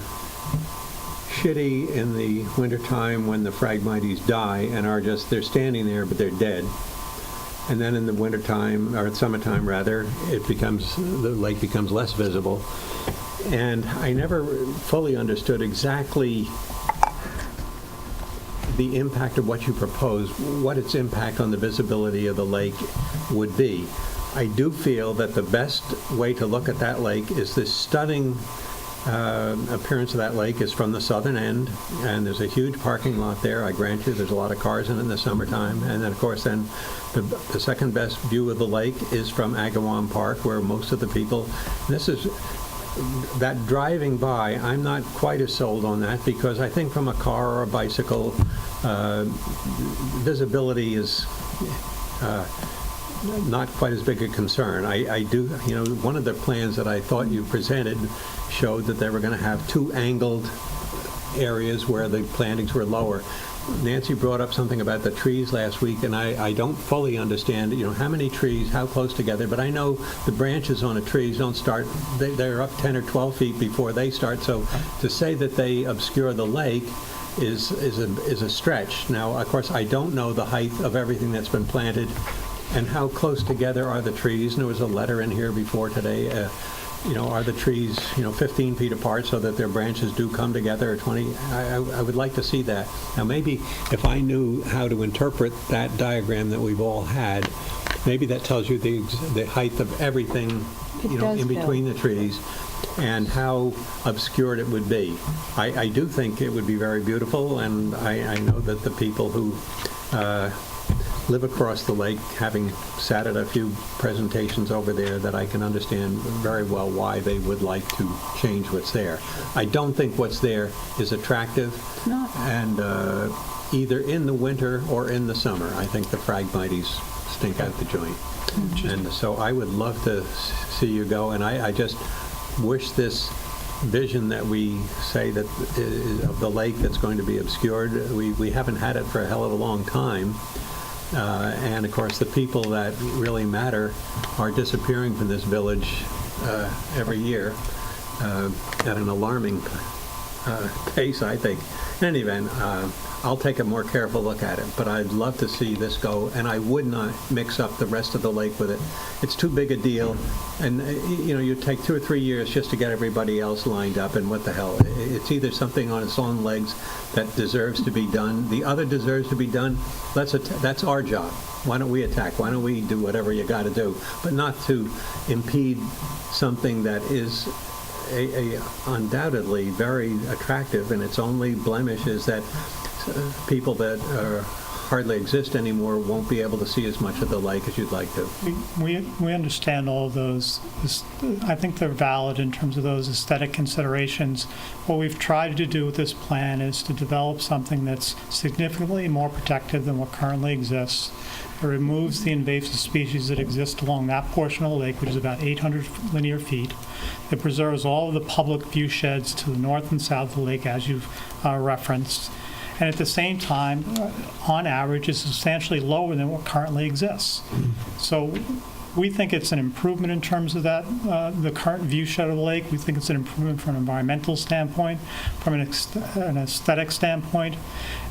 shitty in the wintertime when the Phragmites die and are just, they're standing there, but they're dead. And then in the wintertime, or summertime rather, the lake becomes less visible. And I never fully understood exactly the impact of what you propose, what its impact on the visibility of the lake would be. I do feel that the best way to look at that lake is this stunning appearance of that lake is from the southern end, and there's a huge parking lot there. I grant you there's a lot of cars in the summertime. And then, of course, then the second best view of the lake is from Agawam Park, where most of the people, that driving by, I'm not quite as sold on that, because I think from a car or a bicycle, visibility is not quite as big a concern. I do, one of the plans that I thought you presented showed that they were going to have 2 angled areas where the plantings were lower. Nancy brought up something about the trees last week, and I don't fully understand, how many trees, how close together, but I know the branches on the trees don't start, they're up 10 or 12 feet before they start, so to say that they obscure the lake is a stretch. Now, of course, I don't know the height of everything that's been planted and how close together are the trees, and there was a letter in here before today, are the trees, 15 feet apart so that their branches do come together, or 20? I would like to see that. Now, maybe if I knew how to interpret that diagram that we've all had, maybe that tells you the height of everything, in between the trees and how obscured it would be. I do think it would be very beautiful, and I know that the people who live across the lake, having sat at a few presentations over there, that I can understand very well why they would like to change what's there. I don't think what's there is attractive, and either in the winter or in the summer. I think the Phragmites stink out the joint. And so I would love to see you go, and I just wish this vision that we say that of the lake that's going to be obscured, we haven't had it for a hell of a long time. And of course, the people that really matter are disappearing from this village every year at an alarming pace, I think. In any event, I'll take a more careful look at it, but I'd love to see this go, and I would not mix up the rest of the lake with it. It's too big a deal, and, you take 2 or 3 years just to get everybody else lined up, and what the hell? It's either something on its own legs that deserves to be done, the other deserves to be done. That's our job. Why don't we attack? Why don't we do whatever you got to do, but not to impede something that is a undoubtedly very attractive, and its only blemish is that people that hardly exist anymore won't be able to see as much of the lake as you'd like to. We understand all of those. I think they're valid in terms of those aesthetic considerations. What we've tried to do with this plan is to develop something that's significantly more protective than what currently exists. It removes the invasive species that exist along that portion of the lake, which is about 800 linear feet. It preserves all of the public view sheds to the north and south of the lake, as you've referenced. And at the same time, on average, is substantially lower than what currently exists. So we think it's an improvement in terms of that, the current view shed of the lake. We think it's an improvement from an environmental standpoint, from an aesthetic standpoint.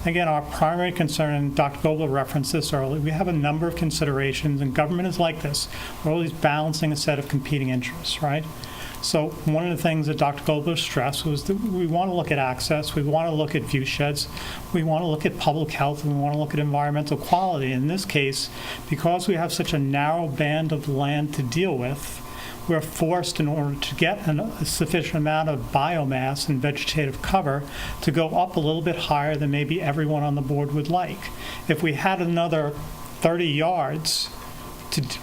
Again, our primary concern, and Dr. Gobler referenced this earlier, we have a number of considerations, and government is like this. We're always balancing a set of competing interests, right? So one of the things that Dr. Gobler stressed was that we want to look at access, we want to look at view sheds, we want to look at public health, and we want to look at environmental quality. In this case, because we have such a narrow band of land to deal with, we're forced, in order to get a sufficient amount of biomass and vegetative cover, to go up a little bit higher than maybe everyone on the board would like. If we had another 30 yards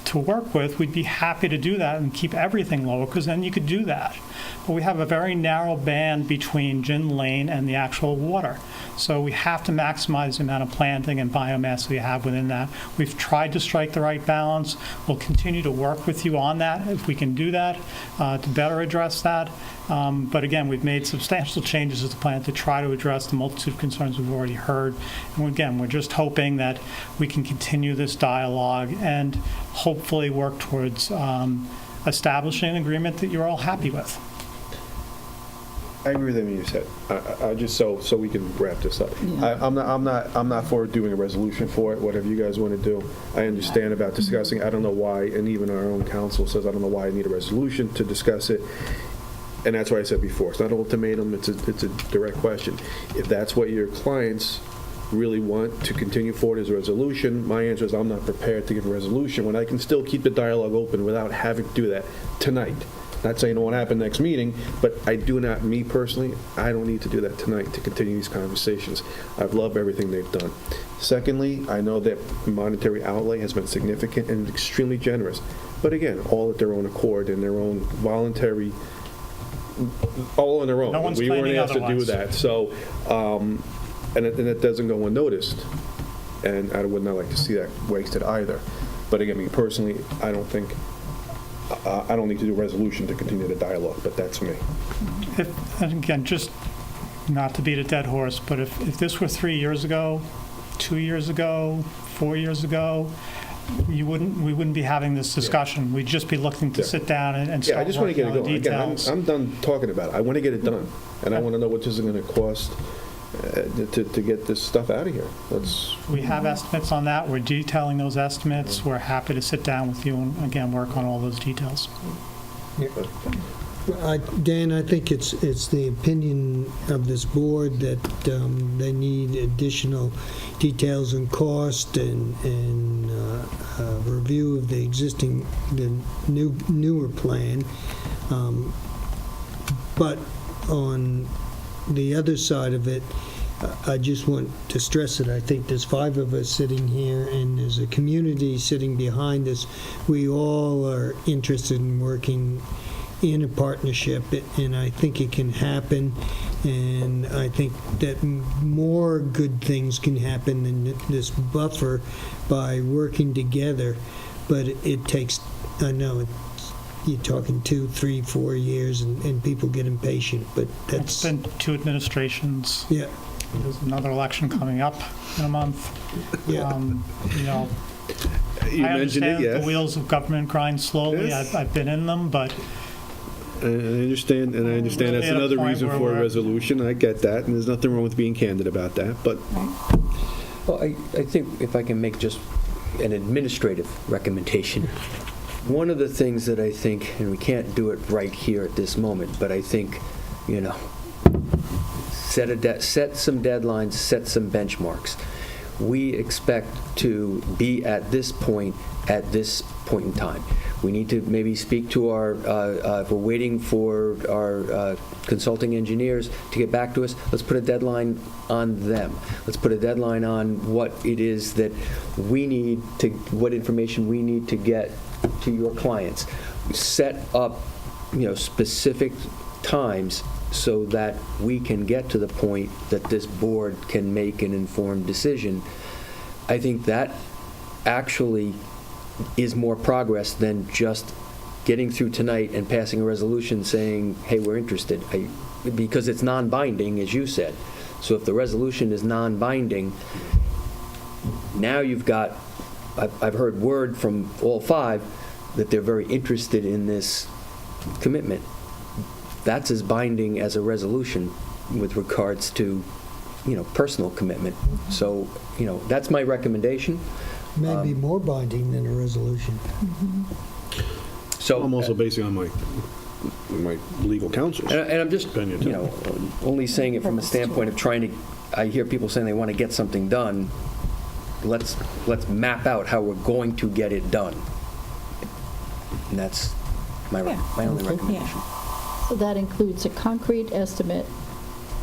to work with, we'd be happy to do that and keep everything lower, because then you could do that. But we have a very narrow band between Gin Lane and the actual water. So we have to maximize the amount of planting and biomass we have within that. We've tried to strike the right balance. We'll continue to work with you on that if we can do that, to better address that. But again, we've made substantial changes to the plan to try to address the multitude of concerns we've already heard. And again, we're just hoping that we can continue this dialogue and hopefully work towards establishing an agreement that you're all happy with. I agree with everything you said. I just so we can wrap this up. Yeah. I'm not for doing a resolution for it. Whatever you guys want to do. I understand about discussing. I don't know why, and even our own council says I don't know why I need a resolution to discuss it. And that's why I said before, it's not an ultimatum. It's a direct question. If that's what your clients really want to continue forward as a resolution, my answer is I'm not prepared to give a resolution when I can still keep the dialogue open without having to do that tonight. Not saying it won't happen next meeting, but I do not, me personally, I don't need to do that tonight to continue these conversations. I've loved everything they've done. Secondly, I know that monetary outlay has been significant and extremely generous. But again, all at their own accord and their own voluntary, all on their own. No one's We weren't claiming asked to do otherwise. that. So, and it doesn't go unnoticed. And I would not like to see that wasted either. But again, me personally, I don't think, I don't need to do a resolution to continue the dialogue, but that's me. And again, just not to beat a dead horse, but if this were 3 years ago, 2 years ago, 4 years ago, we wouldn't be having this discussion. We'd just be looking to sit down and Yeah, I start just want to working get it on the going. Again, details. I'm done talking about it. I want to get it done. And I want to know what this is going to cost to get this stuff out of here. We have estimates on that. We're detailing those estimates. We're happy to sit down with you and, again, work on all those details. Dan, I think it's the opinion of this board that they need additional details and cost and review of the newer plan. But on the other side of it, I just want to stress that I think there's 5 of us sitting here, and there's a community sitting behind us. We all are interested in working in a partnership, and I think it can happen, and I think that more good things can happen than this buffer by working together, but it takes, I know, you're talking 2, 3, 4 years, and people get impatient, but It's that's, been 2 administrations. yeah, There's another election coming up in a month. yeah. You know, You I mentioned it, understand yes. the wheels of government grind slowly. Yes. I've been in them, but I understand, and I understand that's At a another point reason where for a we're- resolution. I get that, and there's nothing wrong with being candid about that, but Well, I think if I can make just an administrative recommendation, one of the things that I think, and we can't do it right here at this moment, but I think, set some deadlines, set some benchmarks. We expect to be at this point in time. We need to maybe speak to if we're waiting for our consulting engineers to get back to us, let's put a deadline on them. Let's put a deadline on what it is that we need what information we need to get to your clients. Set up, specific times so that we can get to the point that this board can make an informed decision. I think that actually is more progress than just getting through tonight and passing a resolution saying, hey, we're interested, because it's non-binding, as you said. So if the resolution is non-binding, now you've got, I've heard word from all five that they're very interested in this commitment. That's as binding as a resolution with regards to, personal commitment. So, that's my recommendation. Maybe more binding than a resolution. So I'm also basing on my legal counsel's And I'm just, opinion, too. only saying it from a standpoint of I hear people saying they want to get something done. Let's map out how we're going to get it done. And that's my only recommendation. So that includes a concrete estimate,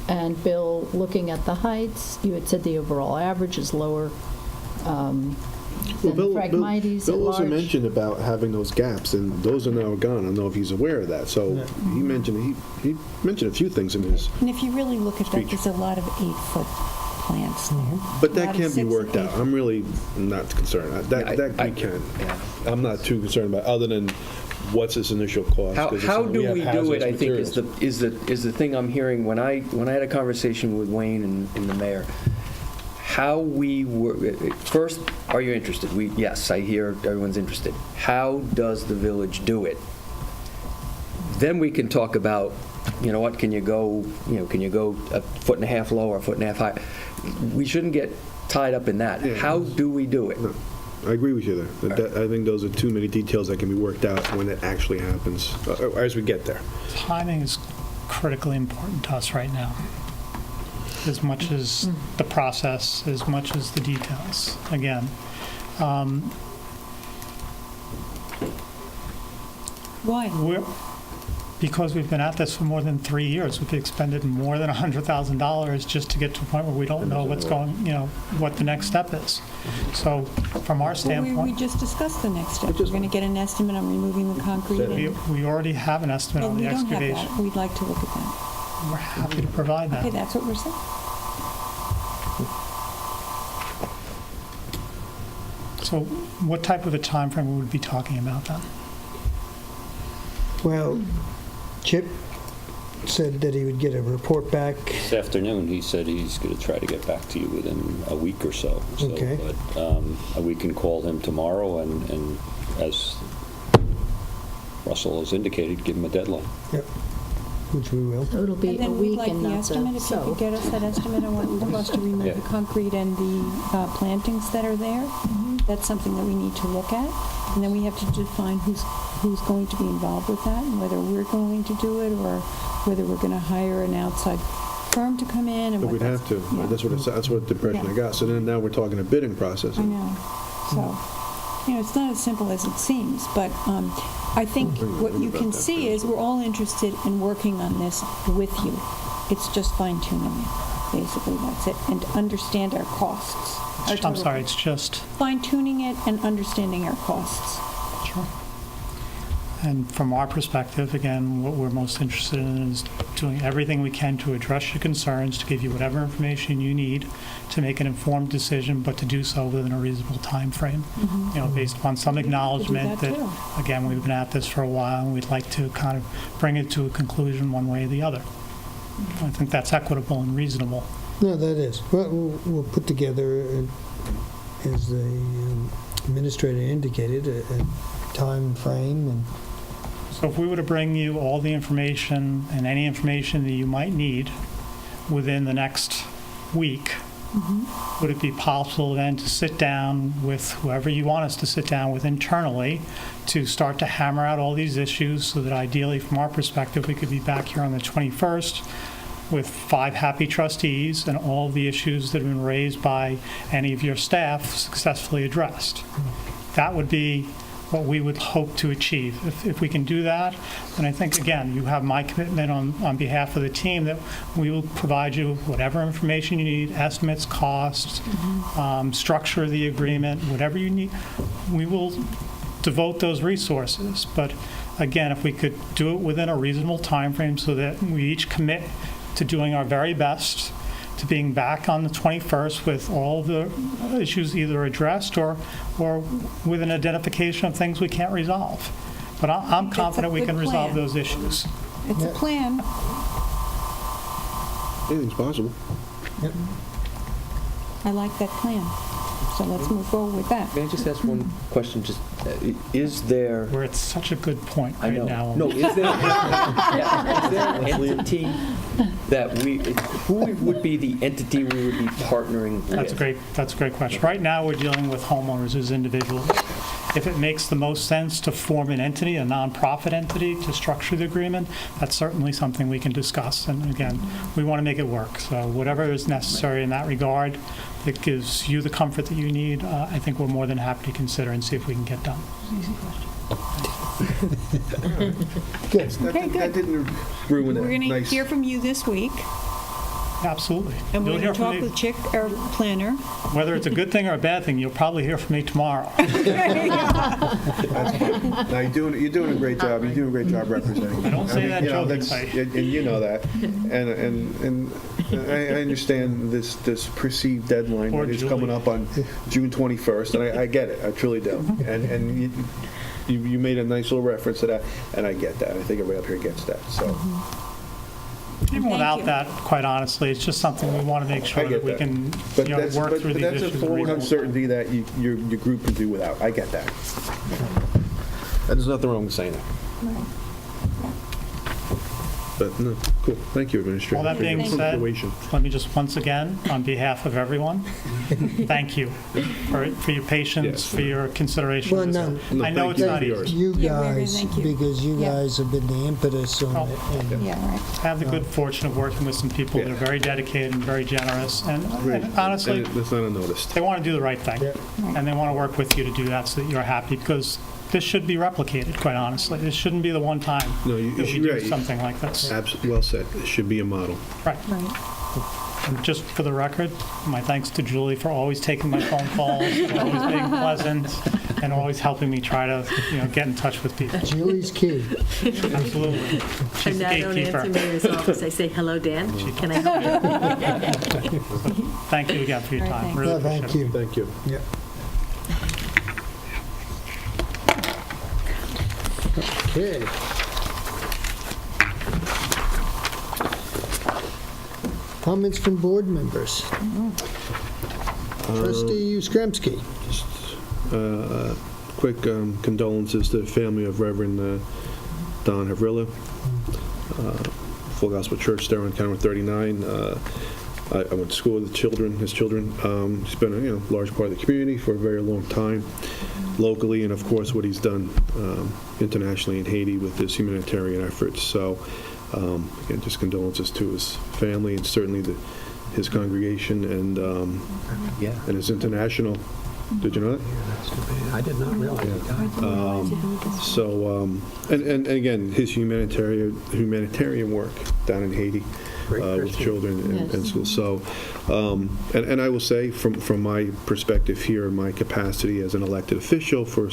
and Bill, looking at the heights, you had said the overall average is lower than the Phragmites at Bill also large. mentioned about having those gaps, and those are now gone. I don't know if he's aware of that. So he mentioned a few things in his, And if you really look at that, Speech. there's a lot of 8-foot plants there. but A that lot of can be 6 and worked out. 8. I'm really not concerned. That we can. Yeah. I'm not too concerned about, other than what's its initial cost. 'cause How it's- do have we do hazardous it, I think, materials. is the thing I'm hearing when I had a conversation with Wayne and the mayor. How we were, first, are you interested? Yes, I hear everyone's interested. How does the village do it? Then we can talk about, what, can you go a foot and a half low or a foot and a half high? We shouldn't get tied up in that. Yeah. How do we do it? I agree with you there. I think those are too many details that can be worked out when it actually happens, as we get there. Timing is critically important to us right now, as much as the process, as much as the details. Again, Why? because we've been at this for more than 3 years, we've expended more than $100,000 just to get to a point where we don't know what's going, what the next step is. So from our Well, we standpoint, just discussed the next step. We're going to get an estimate on removing the concrete. we already have an estimate Well, on we the don't have excavation. that. We'd like to look at that. We're happy to provide that. Okay, that's what we're saying. So what type of a time frame would we be talking about then? Well, Chip said that he would get a report back. This afternoon, he said he's going to try to get back to you within a week or so. Okay. But we can call him tomorrow, and as Russell has indicated, give him a deadline. Yep, which we will. So it'll be And a then we'd week like and the not estimate, the if you so. could get us that estimate on what it would cost to remove Yeah. the concrete and the plantings that are there. That's something that we need to look at. And then we have to define who's going to be involved with that, and whether we're going to do it, or whether we're going to hire an outside firm to come in. And But what we'd have to. Yeah. That's what the impression I Yeah. got. So then now we're talking a bidding process. I know. So, it's not as simple as it seems, but I think what you can see is we're all interested in working on this with you. It's just fine tuning it, basically, that's it, and to understand our costs. I'm sorry, it's just, Fine tuning it and understanding our costs. and from our perspective, again, what we're most interested in is doing everything we can to address your concerns, to give you whatever information you need to make an informed decision, but to do so within a reasonable time frame. Based upon some acknowledgement that that, too. again, we've been at this for a while, and we'd like to kind of bring it to a conclusion one way or the other. I think that's equitable and reasonable. No, that is. We'll put together, as the administrator indicated, a time frame and So if we were to bring you all the information and any information that you might need within the next week, would it be possible then to sit down with whoever you want us to sit down with internally to start to hammer out all these issues so that ideally, from our perspective, we could be back here on the 21st with 5 happy trustees and all the issues that have been raised by any of your staff successfully addressed? That would be what we would hope to achieve. If we can do that, then I think, again, you have my commitment on behalf of the team that we will provide you whatever information you need, estimates, costs, structure of the agreement, whatever you need. We will devote those resources. But again, if we could do it within a reasonable time frame so that we each commit to doing our very best, to being back on the 21st with all the issues either addressed or with an identification of things we can't resolve. But I'm confident we good can resolve plan. those issues. It's a plan. Anything's possible. I like that plan. So let's move forward with that. May I just ask one question? Just, is there, We're at such a good point I right know, now. no, is there an entity that who would be the entity we would be partnering with? That's a great question. Right now, we're dealing with homeowners as individuals. If it makes the most sense to form an entity, a nonprofit entity, to structure the agreement, that's certainly something we can discuss. And again, we want to make it work. So whatever is necessary in that regard that gives you the comfort that you need, I think we're more than happy to consider and see if we can get done. Good. Okay, good. That didn't ruin We're that. going to Nice. hear from you this week, Absolutely. and we're You'll going hear to from talk me. with Chick, our planner. Whether it's a good thing or a bad thing, you'll probably hear from me tomorrow. No, you're doing a great job. You're doing a great job representing. I don't say that you know, jokingly. and you know that. And I understand this perceived deadline Poor that is Julie. coming up on June 21st, and I get it. I truly do. And you made a nice little reference to that, and I get that. I think everybody up here gets that. So Even Thank without you. that, quite honestly, it's just something we want to make I sure get that we that. can, But work through these that's a issues. forward reasonably. uncertainty that your group can do without. I get that. And there's nothing wrong with saying that. But no, cool. Thank you, Administrator. All that for your being said, situation. let me just once again, on behalf of everyone, thank you for your patience, Yes. for your consideration. Well, of this. no. I know thank it's you not for easy. yours. You Yeah, very, guys, thank you. because you Yeah. guys have been the impetus on Oh. it. and- Yeah, right. I have the good fortune of working with some people that are very dedicated and very generous, and honestly, And that's not unnoticed. they want to do the right thing, and they want to work with you to do that so that you're happy, because this should be replicated, quite honestly. This shouldn't be the one time No, you that we should, do right. something like this. Well said. It should be a model. Right. Right. And just for the record, my thanks to Julie for always taking my phone calls, for always being pleasant, and always helping me try to, get in touch with people. Julie's key. Absolutely. She's the And I don't gatekeeper. answer Mary's office. I say, hello, Dan, can I help you? Thank you again for your All right, time. thanks. Really No, thank appreciate it. you. Thank you. Yep. Okay. Comments from board members. Trustee Uskramsky. Quick condolences to the family of Reverend Don Havrilla, Full Gospel Church there on County 39. I went to school with his children. He's been a large part of the community for a very long time, locally, and of course what he's done internationally in Haiti with his humanitarian efforts. So, again, just condolences to his family and certainly his congregation and his international. Did you know that? That's too bad. I did not realize he died. So, and again, his humanitarian work down in Haiti Great with Christian. children and Yes. schools. So, and I will say, from my perspective here, my capacity as an elected official for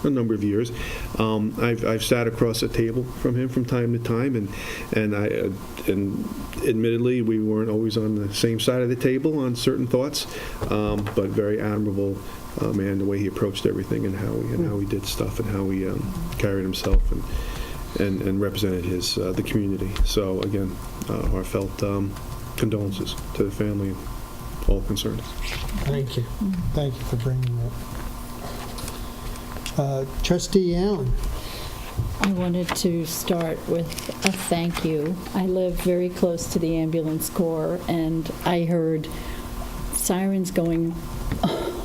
a number of years, I've sat across a table from him from time to time, and admittedly, we weren't always on the same side of the table on certain thoughts, but very admirable man, the way he approached everything and how he did stuff and how he carried himself and represented the community. So again, heartfelt condolences to the family and all concerned. Thank you. Thank you for bringing that. Trustee Allen. I wanted to start with a thank you. I live very close to the ambulance corps, and I heard sirens going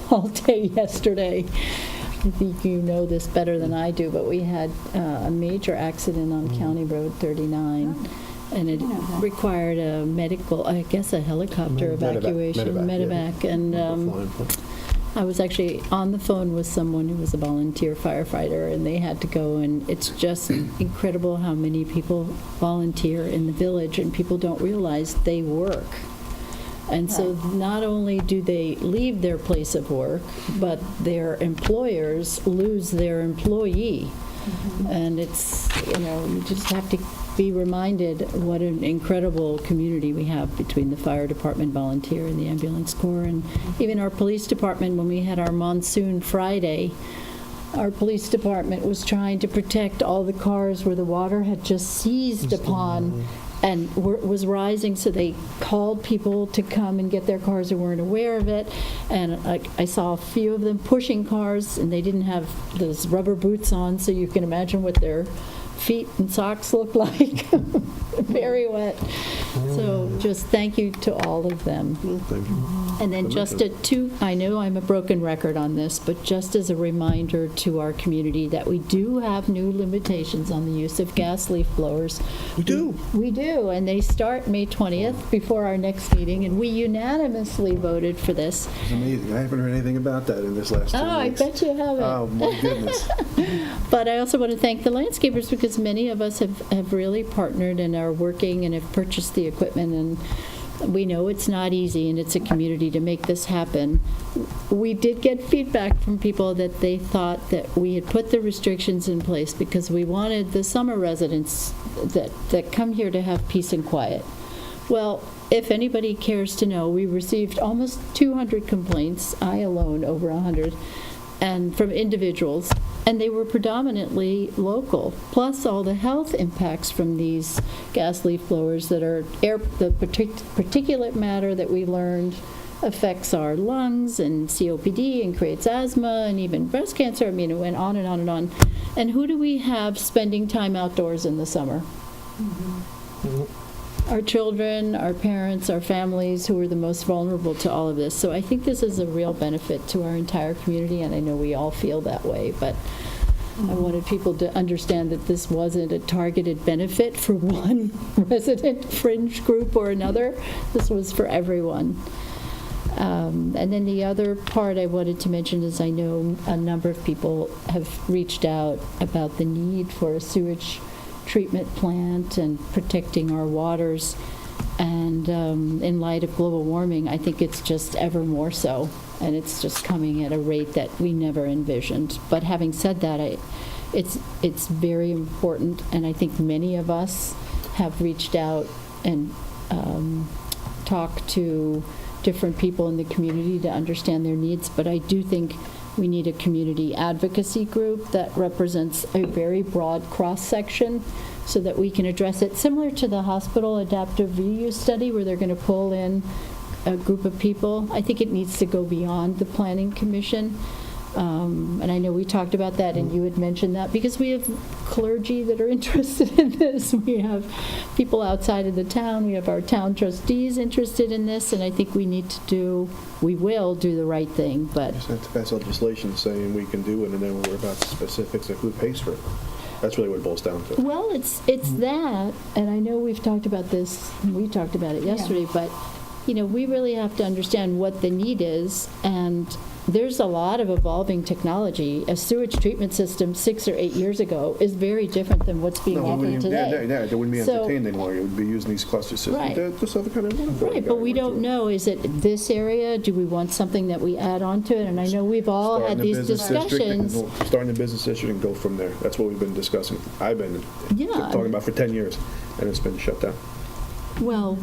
all day yesterday. I think you know this better than I do, but we had a major accident on County Road 39, and it required a medical, I guess a helicopter evacuation, medevac, and I was actually on the phone with someone who was a volunteer firefighter, and they had to go, and it's just incredible how many people volunteer in the village, and people don't realize they work. And so not only do they leave their place of work, but their employers lose their employee. And it's, you just have to be reminded what an incredible community we have between the fire department volunteer and the ambulance corps. And even our police department, when we had our monsoon Friday, our police department was trying to protect all the cars where the water had just seized upon and was rising, so they called people to come and get their cars who weren't aware of it. And I saw a few of them pushing cars, and they didn't have those rubber boots on, so you can imagine what their feet and socks look like. Very wet. So just thank you to all of them. Thank you. And then just I know I'm a broken record on this, but just as a reminder to our community that we do have new limitations on the use of gas leaf blowers. We do. We do, and they start May 20th before our next meeting, and we unanimously voted for this. It's amazing. I haven't heard anything about that in this last 2 weeks. Oh, I bet you haven't. Oh, my goodness. But I also want to thank the landscapers, because many of us have really partnered and are working and have purchased the equipment, and we know it's not easy, and it's a community to make this happen. We did get feedback from people that they thought that we had put the restrictions in place because we wanted the summer residents that come here to have peace and quiet. Well, if anybody cares to know, we received almost 200 complaints, I alone over 100, and from individuals, and they were predominantly local, plus all the health impacts from these gas leaf blowers that are the particulate matter that we learned affects our lungs and COPD and creates asthma and even breast cancer. I mean, it went on and on and on. And who do we have spending time outdoors in the summer? Our children, our parents, our families, who are the most vulnerable to all of this. So I think this is a real benefit to our entire community, and I know we all feel that way, but I wanted people to understand that this wasn't a targeted benefit for one resident fringe group or another. This was for everyone. And then the other part I wanted to mention is I know a number of people have reached out about the need for a sewage treatment plant and protecting our waters. And in light of global warming, I think it's just ever more so. And it's just coming at a rate that we never envisioned. But having said that, it's very important, and I think many of us have reached out and talked to different people in the community to understand their needs. But I do think we need a community advocacy group that represents a very broad cross-section so that we can address it, similar to the hospital adaptive reuse study where they're going to pull in a group of people. I think it needs to go beyond the Planning Commission. And I know we talked about that, and you had mentioned that, because we have clergy that are interested in this. We have people outside of the town. We have our town trustees interested in this, and I think we will do the right thing. But Just have to pass legislation saying we can do it, and then we'll worry about the specifics of who pays for it. That's really what it boils down to. well, it's that, and I know we've talked about this. We talked about it yesterday, but we really have to understand what the need is, and there's a lot of evolving technology. A sewage treatment system 6 or 8 years ago is very different than what's being offered today. They wouldn't be So- entertained anymore. You would be using these cluster systems. Right. They're just other kind of Right, but we don't know, is it this area? Do we want something that we add on to it? And I know we've all had these discussions. Starting the business district and go from there. That's what we've been discussing. I've been talking about for 10 years, and it's been shut down. Well,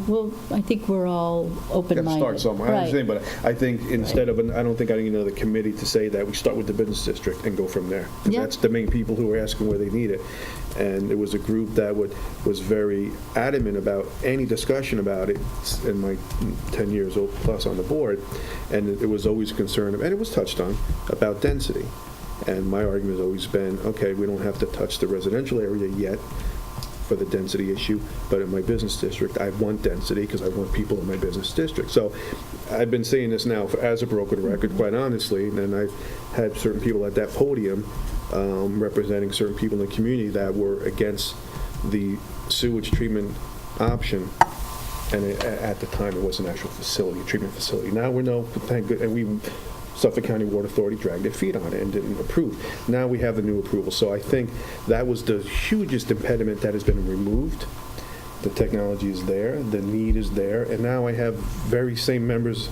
I think we're all open-minded. Got to start somewhere. I Right. understand, but I think instead of, I don't think I need another committee to say that. We start with the business district and go from there. 'Cause Yeah. that's the main people who are asking where they need it. And it was a group that was very adamant about any discussion about it in my 10 years old plus on the board. And it was always concerned, and it was touched on, about density. And my argument has always been, okay, we don't have to touch the residential area yet for the density issue, but in my business district, I want density because I want people in my business district. So I've been saying this now as a broken record, quite honestly, and I've had certain people at that podium representing certain people in the community that were against the sewage treatment option. And at the time, it was an actual facility, a treatment facility. Now we know, thank good, and Suffolk County Water Authority dragged their feet on it and didn't approve. Now we have the new approval. So I think that was the hugest impediment that has been removed. The technology is there, the need is there, and now I have very same members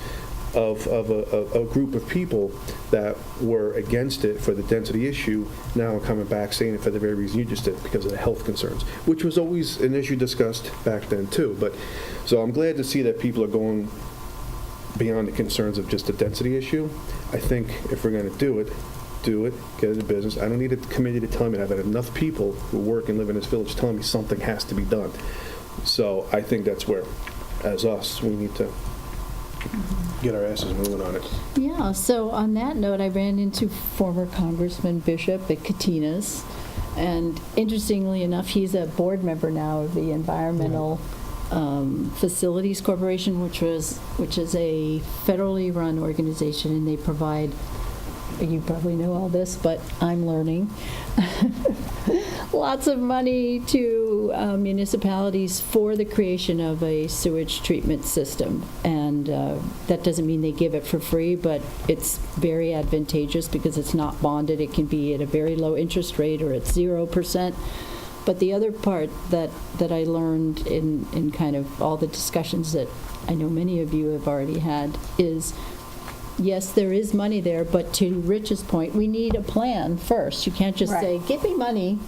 of a group of people that were against it for the density issue now are coming back saying it for the very reason you just did, because of the health concerns, which was always an issue discussed back then too. But so I'm glad to see that people are going beyond the concerns of just the density issue. I think if we're going to do it, get it in business. I don't need a committee to tell me that. I've had enough people who work and live in this village telling me something has to be done. So I think that's where, as us, we need to get our asses moving on it. Yeah, so on that note, I ran into former Congressman Bishop at Catina's, and interestingly enough, he's a board member now of the Environmental Facilities Corporation, which is a federally run organization, and they provide, you probably know all this, but I'm learning, lots of money to municipalities for the creation of a sewage treatment system. And that doesn't mean they give it for free, but it's very advantageous because it's not bonded. It can be at a very low interest rate or at 0%. But the other part that I learned in kind of all the discussions that I know many of you have already had is, yes, there is money there, but to Rich's point, we need a plan first. You can't just say, give me money,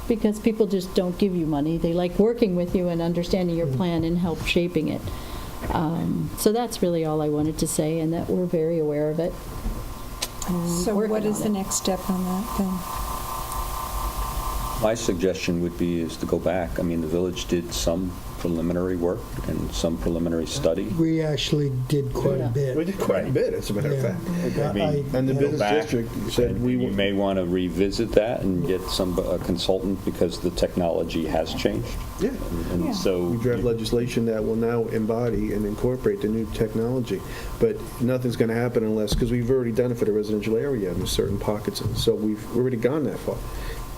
because people just don't give you money. They like working with you and understanding your plan and help shaping it. So that's really all I wanted to say, and that we're very aware of it. So what is the next step on that then? My suggestion would be is to go back. I mean, the village did some preliminary work and some preliminary study. We actually did quite a bit. We did quite a bit, as a matter of Yeah. fact. I mean, And the go business back, district said and we you would. may want to revisit that and get a consultant because the technology has changed. Yeah. And so We draft legislation that will now embody and incorporate the new technology. But nothing's going to happen unless, because we've already done it for the residential area in certain pockets, and so we've already gone that far.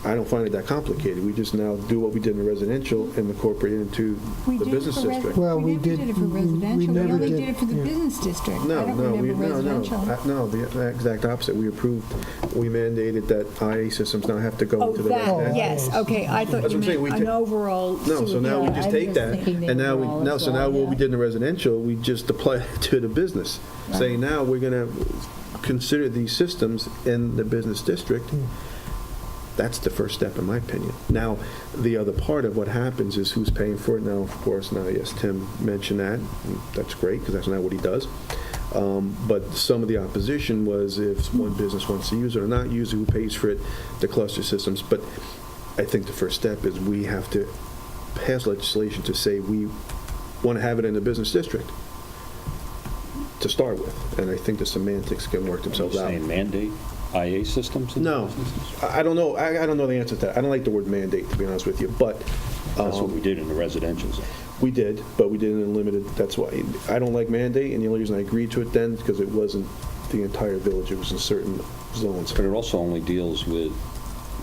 I don't find it that complicated. We just now do what we did in the residential and incorporate it into the business district. Well, we never did- did it for we residential. We never only did- did it for the yeah. business district. I No, don't no, remember residential. No, the exact opposite. We mandated that IA systems now have to go Oh, into the that, residential. yes, okay, I thought That's you what I'm saying, we meant an ta- overall. No, so now we Yeah, just I take was that, thinking they and now were all as so now well, what we yeah. did in the residential, we just apply it to the business, saying now we're going to consider these systems in the business district. That's the first step, in my opinion. Now, the other part of what happens is who's paying for it. Now, of course, yes, Tim mentioned that. And that's great, because that's not what he does. But some of the opposition was if one business wants to use it or not use it, who pays for it, the cluster systems. But I think the first step is we have to pass legislation to say we want to have it in the business district to start with. And I think the semantics can work themselves out. saying mandate IA systems? in No, business districts? I don't know. I don't know the answer to that. I don't like the word mandate, to be honest with you. But That's what we did in the residential zone. we did, but we did it in limited. That's why I don't like mandate, and the only reason I agreed to it then because it wasn't the entire village. It was in certain zones. But it also only deals with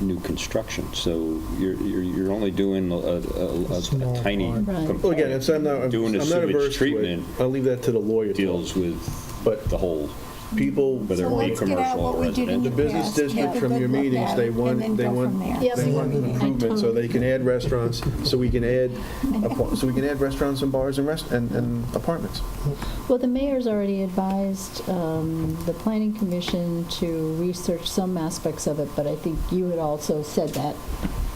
new construction, so you're only doing a Small tiny part. Right. component. Well, again, it's, I'm not Doing the averse sewage to treatment it. I'll leave that to the lawyer. deals with But the whole, people, whether So it be let's get out commercial what or we did in the the residential. business past, district take a from good your look meetings, at they it, want and then go from there. Yes. they want improvement so they can add restaurants, so we can add restaurants and bars and apartments. Well, the mayor's already advised the planning commission to research some aspects of it, but I think you had also said that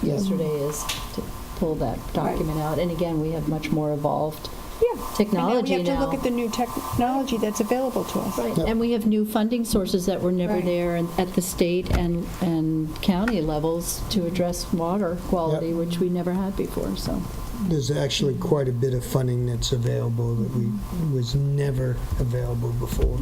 yesterday, is to pull that document out. And again, we have much more evolved Yeah. technology And now we have to now. look at the new technology that's available to us. Right, and we have new funding sources that were never Right. there at the state and county levels to address water quality, Yep. which we never had before, so. There's actually quite a bit of funding that's available that was never available before.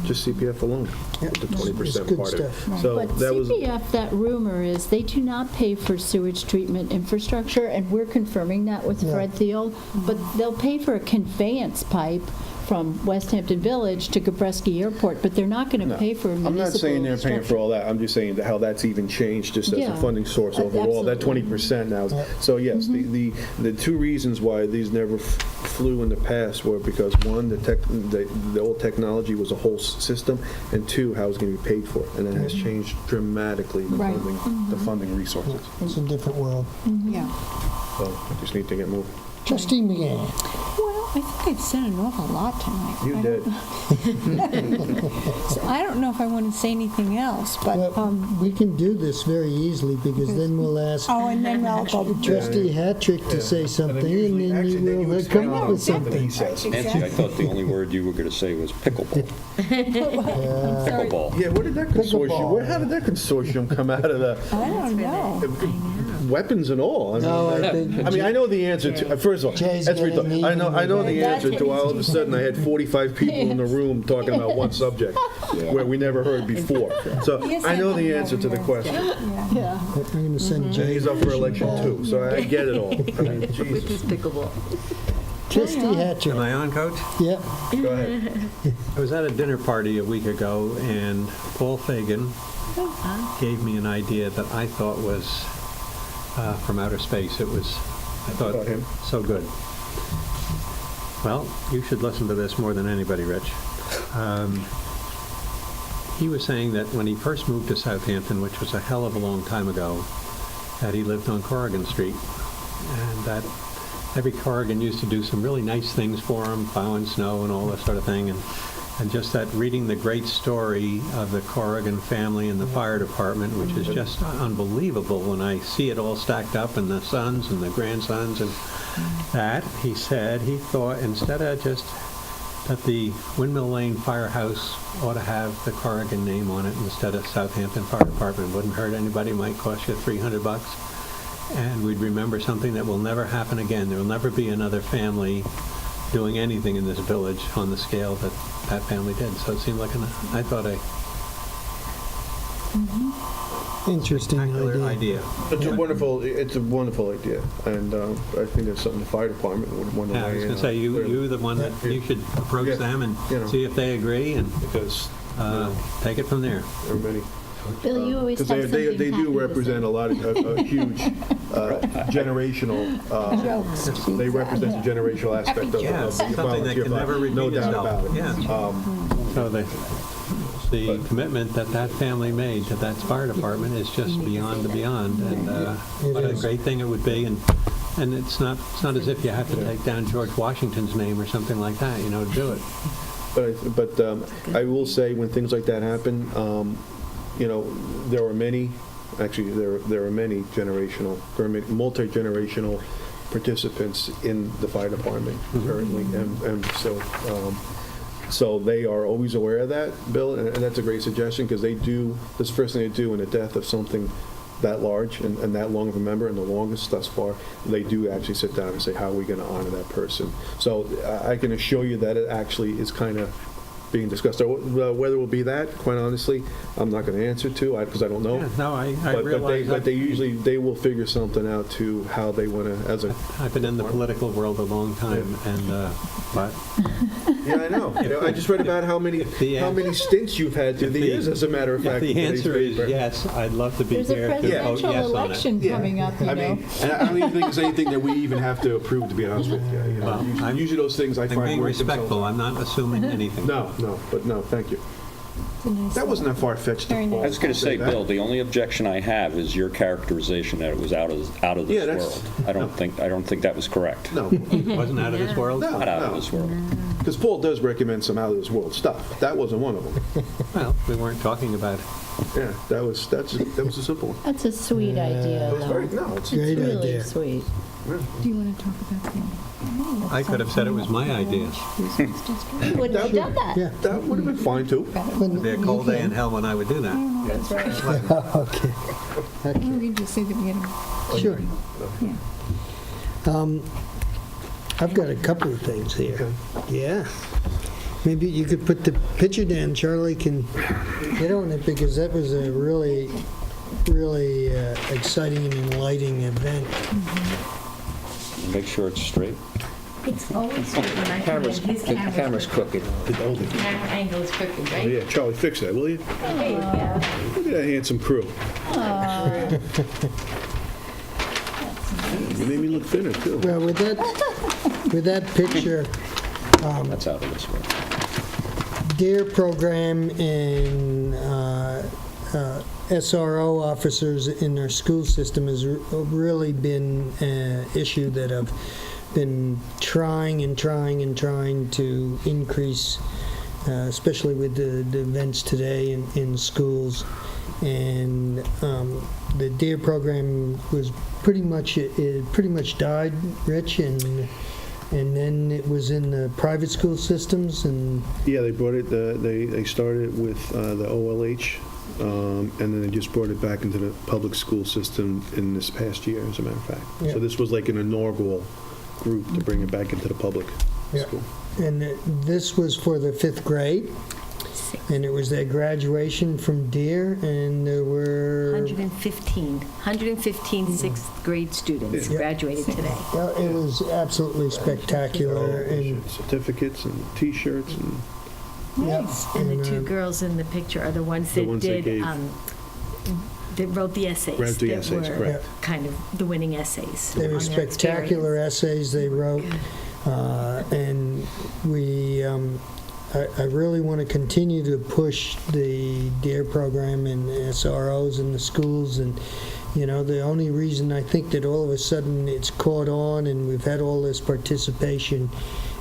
Just CPF alone, Yeah, the it's 20% good part of it. stuff. So But that was, CPF, that rumor is, they do not pay for sewage treatment infrastructure, and we're confirming that with Yeah. Fred Thiel, but they'll pay for a conveyance pipe from West Hampton Village to Gabreski Airport, but they're not going to pay for municipal I'm not saying they're paying for structure. all that, I'm just saying how that's even changed just as Yeah. a funding source overall, that Absolutely. 20% now. Yeah. So yes, the two reasons why these never flew in the past were because, one, the old technology was a whole system, and two, how it's going to be paid for, and it has changed dramatically, Right. the funding resources. It's a different world. Yeah. So we just need to get moving. Trustee McGann. Well, I think I've said an awful lot tonight. You I did. So I don't know if I want to say anything else, but, Well, we can do this very easily, because then we'll ask oh, and then I'll go. Trustee Hattrick to say something, and then you will come up with something. Nancy, I thought the only word you were going to say was pickleball. Pickleball. Yeah, where did that consortium, how did that consortium come out of the I don't know. weapons and all? No, I think. I know the answer to, first of all, Jay's that's getting ridiculous. I know the That's answer to why all of a sudden I had 45 people in the room talking about one subject where we never heard before. So Yes, I know the know answer to the where question. Yeah. I'm going to send Jay. He's up for election too, so I get it all. I mean, With Jesus. his pickleball. Trustee Am Hattrick. I on, Coach? Yeah. Go ahead. I was at a dinner party a week ago, and Paul Fagan gave me an idea that I thought was from outer space. It was, I thought, About him? so good. Well, you should listen to this more than anybody, Rich. He was saying that when he first moved to Southampton, which was a hell of a long time ago, that he lived on Corrigan Street, and that every Corrigan used to do some really nice things for him, plowing snow and all that sort of thing, and just that reading the great story of the Corrigan family and the fire department, which is just unbelievable when I see it all stacked up, and the sons and the grandsons, and that, he said, he thought instead of just that the Windmill Lane Firehouse ought to have the Corrigan name on it instead of Southampton Fire Department. Wouldn't hurt anybody, might cost you $300. And we'd remember something that will never happen again. There will never be another family doing anything in this village on the scale that that family did. So it seemed like I thought a Interesting spectacular idea. idea. It's a wonderful idea, and I think that's something the fire department would want to Yeah, I weigh was in going to say, on, clearly. you the one that you should approach Yeah, them and you know. see if they agree, and Because take it from there. there are many. Bill, you always have Because something they do happy to represent say. a lot of, a huge generational, they represent the generational aspect of Yeah, the something that volunteer can never fire. repeat No doubt itself. about it. Yeah. So the commitment that that family made to that fire department is just beyond the beyond, and what a is. great thing it would be, and it's not as if you have to take down George Washington's name or something like that, to do it. But I will say, when things like that happen, there are many, actually, there are many multi-generational participants in the fire department currently, and so they are always aware of that, Bill, and that's a great suggestion, because that's the first thing they do in the death of something that large and that long of a member, and the longest thus far, they do actually sit down and say, how are we going to honor that person? So I can assure you that it actually is kind of being discussed. Whether it will be that, quite honestly, I'm not going to answer to, because I don't know. Yeah, no, I But realize they that. usually, they will figure something out to how they want to, as a, I've been in the political world a long time, and but yeah, I know. I just read about how many stints you've had through the years, as a matter of if fact. the in today's answer is paper. yes, I'd love to be There's a here to vote presidential yes on it. election coming up, I mean, and I don't even think there's anything that we even have to approve, to be honest with you. Well, I'm- Usually those things I I'm find being work themselves respectful. out. I'm not assuming anything. No, thank you. That wasn't that far-fetched. Very nice. I was going to say, that. Bill, the only objection I have is your characterization that it was out of Yeah, this that's- world. I don't think that was correct. No, Wasn't out of this world? no, Not out of this world. Because Paul does recommend some out-of-this-world stuff. That wasn't one of them. Well, we weren't talking about Yeah, that was a simple one. That's a sweet idea, It was very, though. no, it's, Great Really idea. sweet. Do you want to talk about that? I could have said it was my idea. You wouldn't have done that. Yeah. that would have been fine, too. It'd be a cold day in hell when I would do that. Okay. We can just say the beginning. Sure. Yeah. I've got a couple of things here. Yeah. Maybe you could put the picture down, Charlie can get on it, because that was a really, really exciting and enlightening event. Make sure it's straight. It's always straight when I come in. Camera's, His the camera's crooked. camera angle is crooked, Oh, right? yeah, Charlie, fix that, will you? There you go. Look at that handsome crew. You made me look thinner, too. Well, with that picture, That's out of this one. DARE program and SRO officers in our school system has really been an issue that I've been trying to increase, especially with the events today in schools. And the DARE program was pretty much died, Rich, and then it was in the private school systems, and Yeah, they brought it, they started with the OLH, and then they just brought it back into the public school system in this past year, as a matter of fact. Yeah. So this was like an inaugural group to bring it back into the public Yeah. school. and this was for the 5th grade, and it was their graduation from DARE, and there were 115 sixth grade students Yeah. graduated today. well, it was absolutely spectacular, and Certificates and T-shirts and Nice. And the two girls in the picture are the ones that that gave- that wrote the essays. Wrote the that essays, were correct. kind of the winning essays. they were on their spectacular experience. essays they wrote, and we. I really want to continue to push the DARE program and SROs in the schools, and the only reason I think that all of a sudden it's caught on and we've had all this participation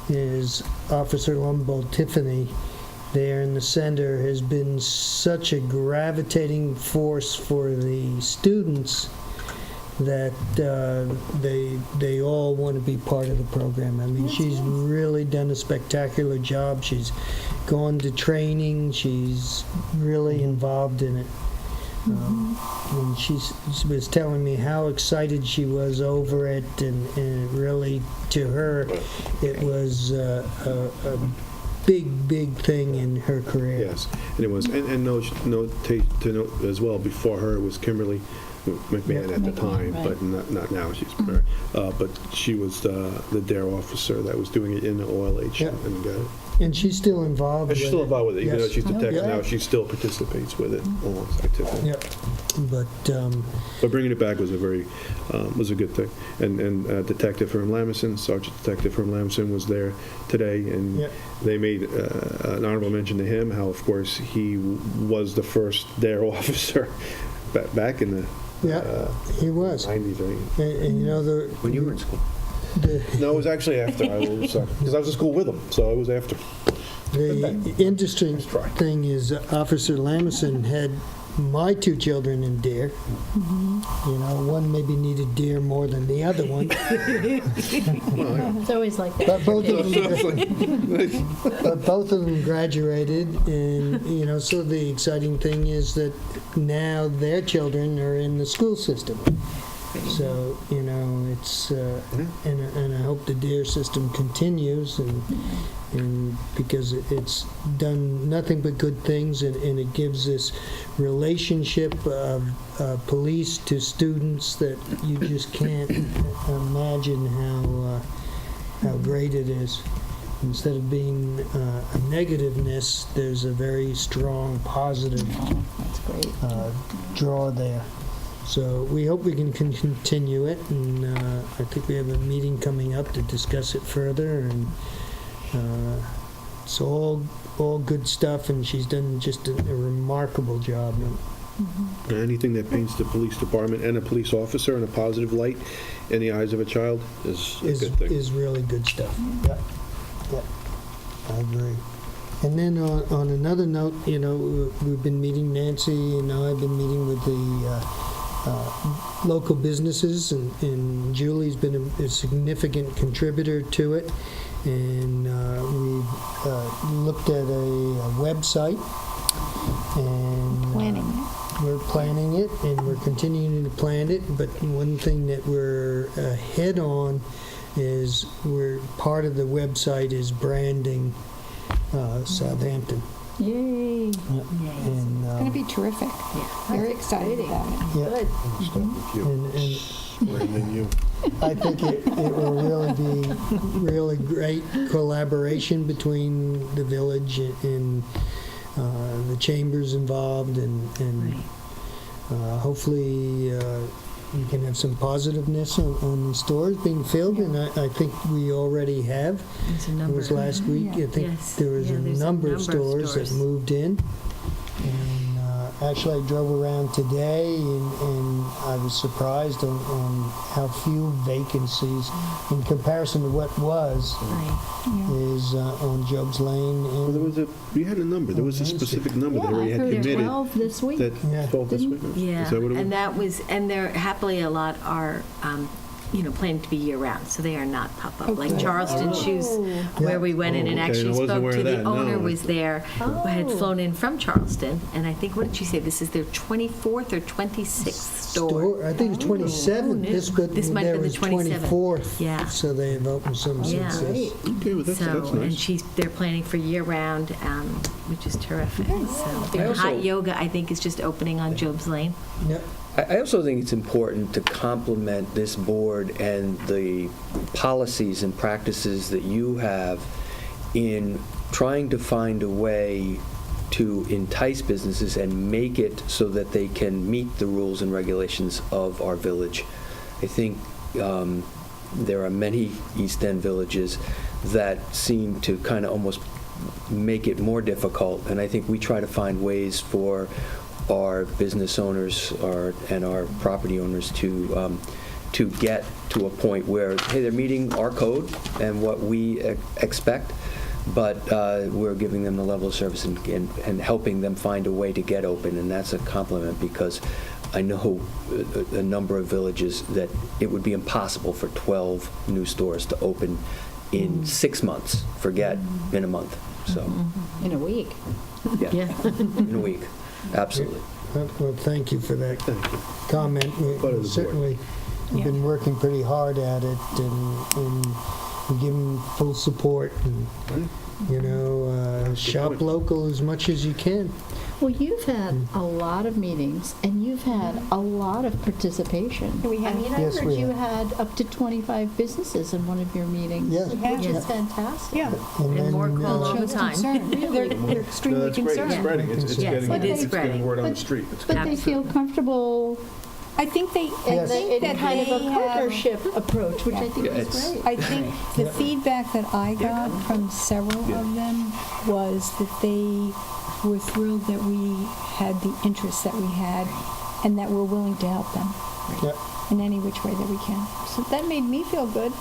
is Officer Lumbold Tiffany there in the center has been such a gravitating force for the students that they all want to be part of the program. I mean, she's really done a spectacular job. She's gone to training. She's really involved in it. And she was telling me how excited she was over it, and really, to her, it was a big thing in her career. yes, and it was. And to note as well, before her it was Kimberly McMahon at the time, right. but not now. She's married. But she was the DARE officer that was doing it in the OLH. Yeah. And she's still involved. And she's with still involved with it, even though Yes. she's detective Yeah. now. She still participates with it alongside Tiffany. Yep. But Bringing it back was a good thing. And Detective Herm Lamison, Sergeant Detective Herm Lamison was there today, and Yep. they made an honorable mention to him, how, of course, he was the first DARE officer back in the he was. 90s, right? And When you were in school. No, it was actually after. Because I was in school with him, so it was after. The interesting thing is Officer Lamison had my two children in DARE. One maybe needed DARE more than the other one. It's always like that. But both of them graduated, and so the exciting thing is that now their children are in the school system. So it's and I hope the DARE system continues, and because it's done nothing but good things, and it gives this relationship of police to students that you just can't imagine how great it is. Instead of being a negativeness, there's a very strong positive That's great. draw there. So we hope we can continue it, and I think we have a meeting coming up to discuss it further, and it's all good stuff, and she's done just a remarkable job. Anything that paints the police department and a police officer in a positive light in the eyes of a child is a good thing. Is really good stuff. Yeah, I agree. And then on another note, we've been meeting, Nancy and I've been meeting with the local businesses, and Julie's been a significant contributor to it. And we've looked at a website, and Planning it. we're planning it, and we're continuing to plan it. But one thing that we're ahead on is part of the website is branding Southampton. Yay. And, It's going to be terrific. Very excited about it. yeah, and I think it will really be really great collaboration between the village and the chambers involved, and hopefully you can have some positiveness on the stores being filled, and I think we already have. There's a It number. was last week. I think Yes. there was Yeah, a there's number of stores that moved in. And actually, I drove around today, and I was surprised on how few vacancies in comparison to what was Right. is on Job's Lane. Well, there And was we had a number, there was a specific number that Yeah, I already had heard committed. 12 this week. That Yeah. 12 this week? Yeah, Is that what it was? and that was, and there happily a lot are, planned to be year round, so they are not pop-up. Like Okay. Charleston Shoes, where we went in and Oh, okay. I actually wasn't spoke aware to of the that, no. owner was there, who had Oh. flown in from Charleston, and I think, what did she say, this is their 24th or 26th store? I think it's 27. knew? This might have been the 27th. 24th. Yeah. So they've opened some Yeah. since this. Okay, well, that's So, and nice. they're planning for year-round, which is terrific. So, I also- hot yoga, I think, is just opening on Job's Lane. Yep. I also think it's important to complement this board and the policies and practices that you have in trying to find a way to entice businesses and make it so that they can meet the rules and regulations of our village. I think there are many East End villages that seem to kind of almost make it more difficult, and I think we try to find ways for our business owners and our property owners to get to a point where, hey, they're meeting our code and what we expect, but we're giving them the level of service and helping them find a way to get open, and that's a compliment, because I know a number of villages that it would be impossible for 12 new stores to open in 6 months, forget in a month. So, In a week. yeah, in a week. Absolutely. Well, thank you for that comment. Part of the We board. certainly have been working pretty hard at it, and we give them full support, and, shop local as much as you can. Well, you've had a lot of meetings, and you've had a lot of participation. We have. I mean, I Yes, heard we you have. had up to 25 businesses in one of your meetings. Yes. Which Yeah. is fantastic. Yeah. And more call all the Shows time. concern. They're extremely concerned. spreading. It's Yes, getting, it is it's spreading. getting word on the But- street. But they feel comfortable I think they, I Yes. think in that kind of they a have, partnership approach, which I think Yeah, is it's- great. I think the feedback that I got from several of them was that they were thrilled that we had the interest that we had and that we're willing to help them Yep. in any which way that we can. So that made me feel good.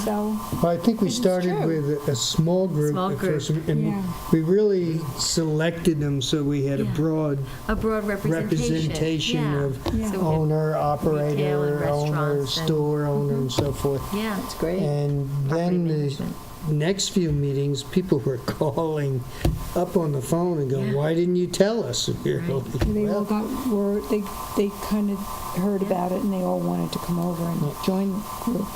So, Well, I think we It's started true. with a small group Small at group. first, and Yeah. we really selected them so we had a Yeah. broad A broad representation. Yeah. of Yeah. So we had- owner, retail operator, and owner, restaurants and- store owner, and so forth. Yeah. That's great. And Property then the management. next few meetings, people were calling up on the phone and going, Yeah. "Why didn't you tell us?" We're Right. like, they all "Well, got word, they kind of heard about it and they all wanted to come over and join the group.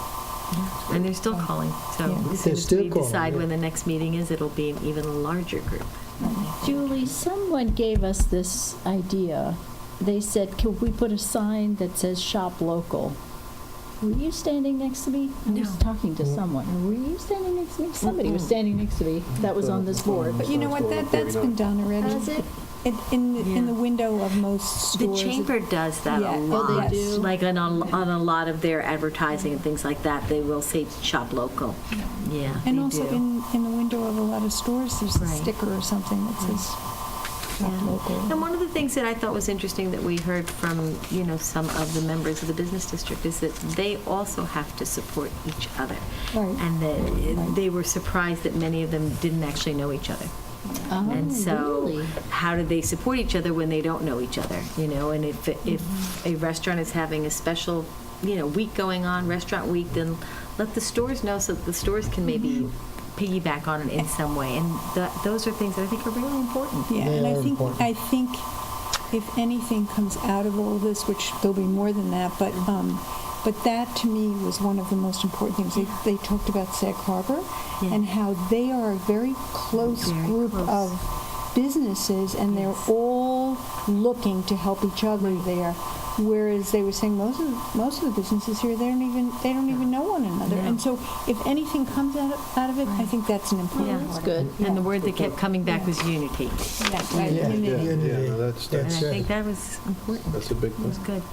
And they're still calling. So Yeah. as soon They're as still we calling, decide yeah. when the next meeting is, it'll be an even larger group. Julie, someone gave us this idea. They said, could we put a sign that says "Shop Local"? Were you standing next to me? I was No. talking to someone. Were you standing next to me? Somebody was standing next to me that was on this board. But you know what, that's been done already. Has it? In the window of most The stores. chamber does that Yeah. a Oh, lot. they do? Like on a lot of their advertising and things like that, they will say shop local. Yeah, And they also do. in the window of a lot of stores, there's a Right. sticker or something that says shop Yeah. local. And one of the things that I thought was interesting that we heard from, some of the members of the business district is that they also have to support each other. Right. And that Right. they were surprised that many of them didn't actually know each other. Oh, And so, really? how do they support each other when they don't know each other? And if a restaurant is having a special, week going on, restaurant week, then let the stores know so that the stores can maybe piggyback on it in some way. And those are things that I think are really important. Yeah, They and are important. I think if anything comes out of all this, which there'll be more than that, but But that, to me, was one of the most important things. They talked about Sag Harbor Yeah. and how they are a very close Very group close. of businesses, and they're Yes. all looking to help each other there. Whereas they were saying most of the businesses here, they don't even know one another. No. And so, if anything comes out of it, I think that's an important Yeah. part. That's of good. it. And the word that kept coming back was unity. Yeah, right. Yeah. Unity. Unity. no, that's And I That's right. think that was important. a big It was good.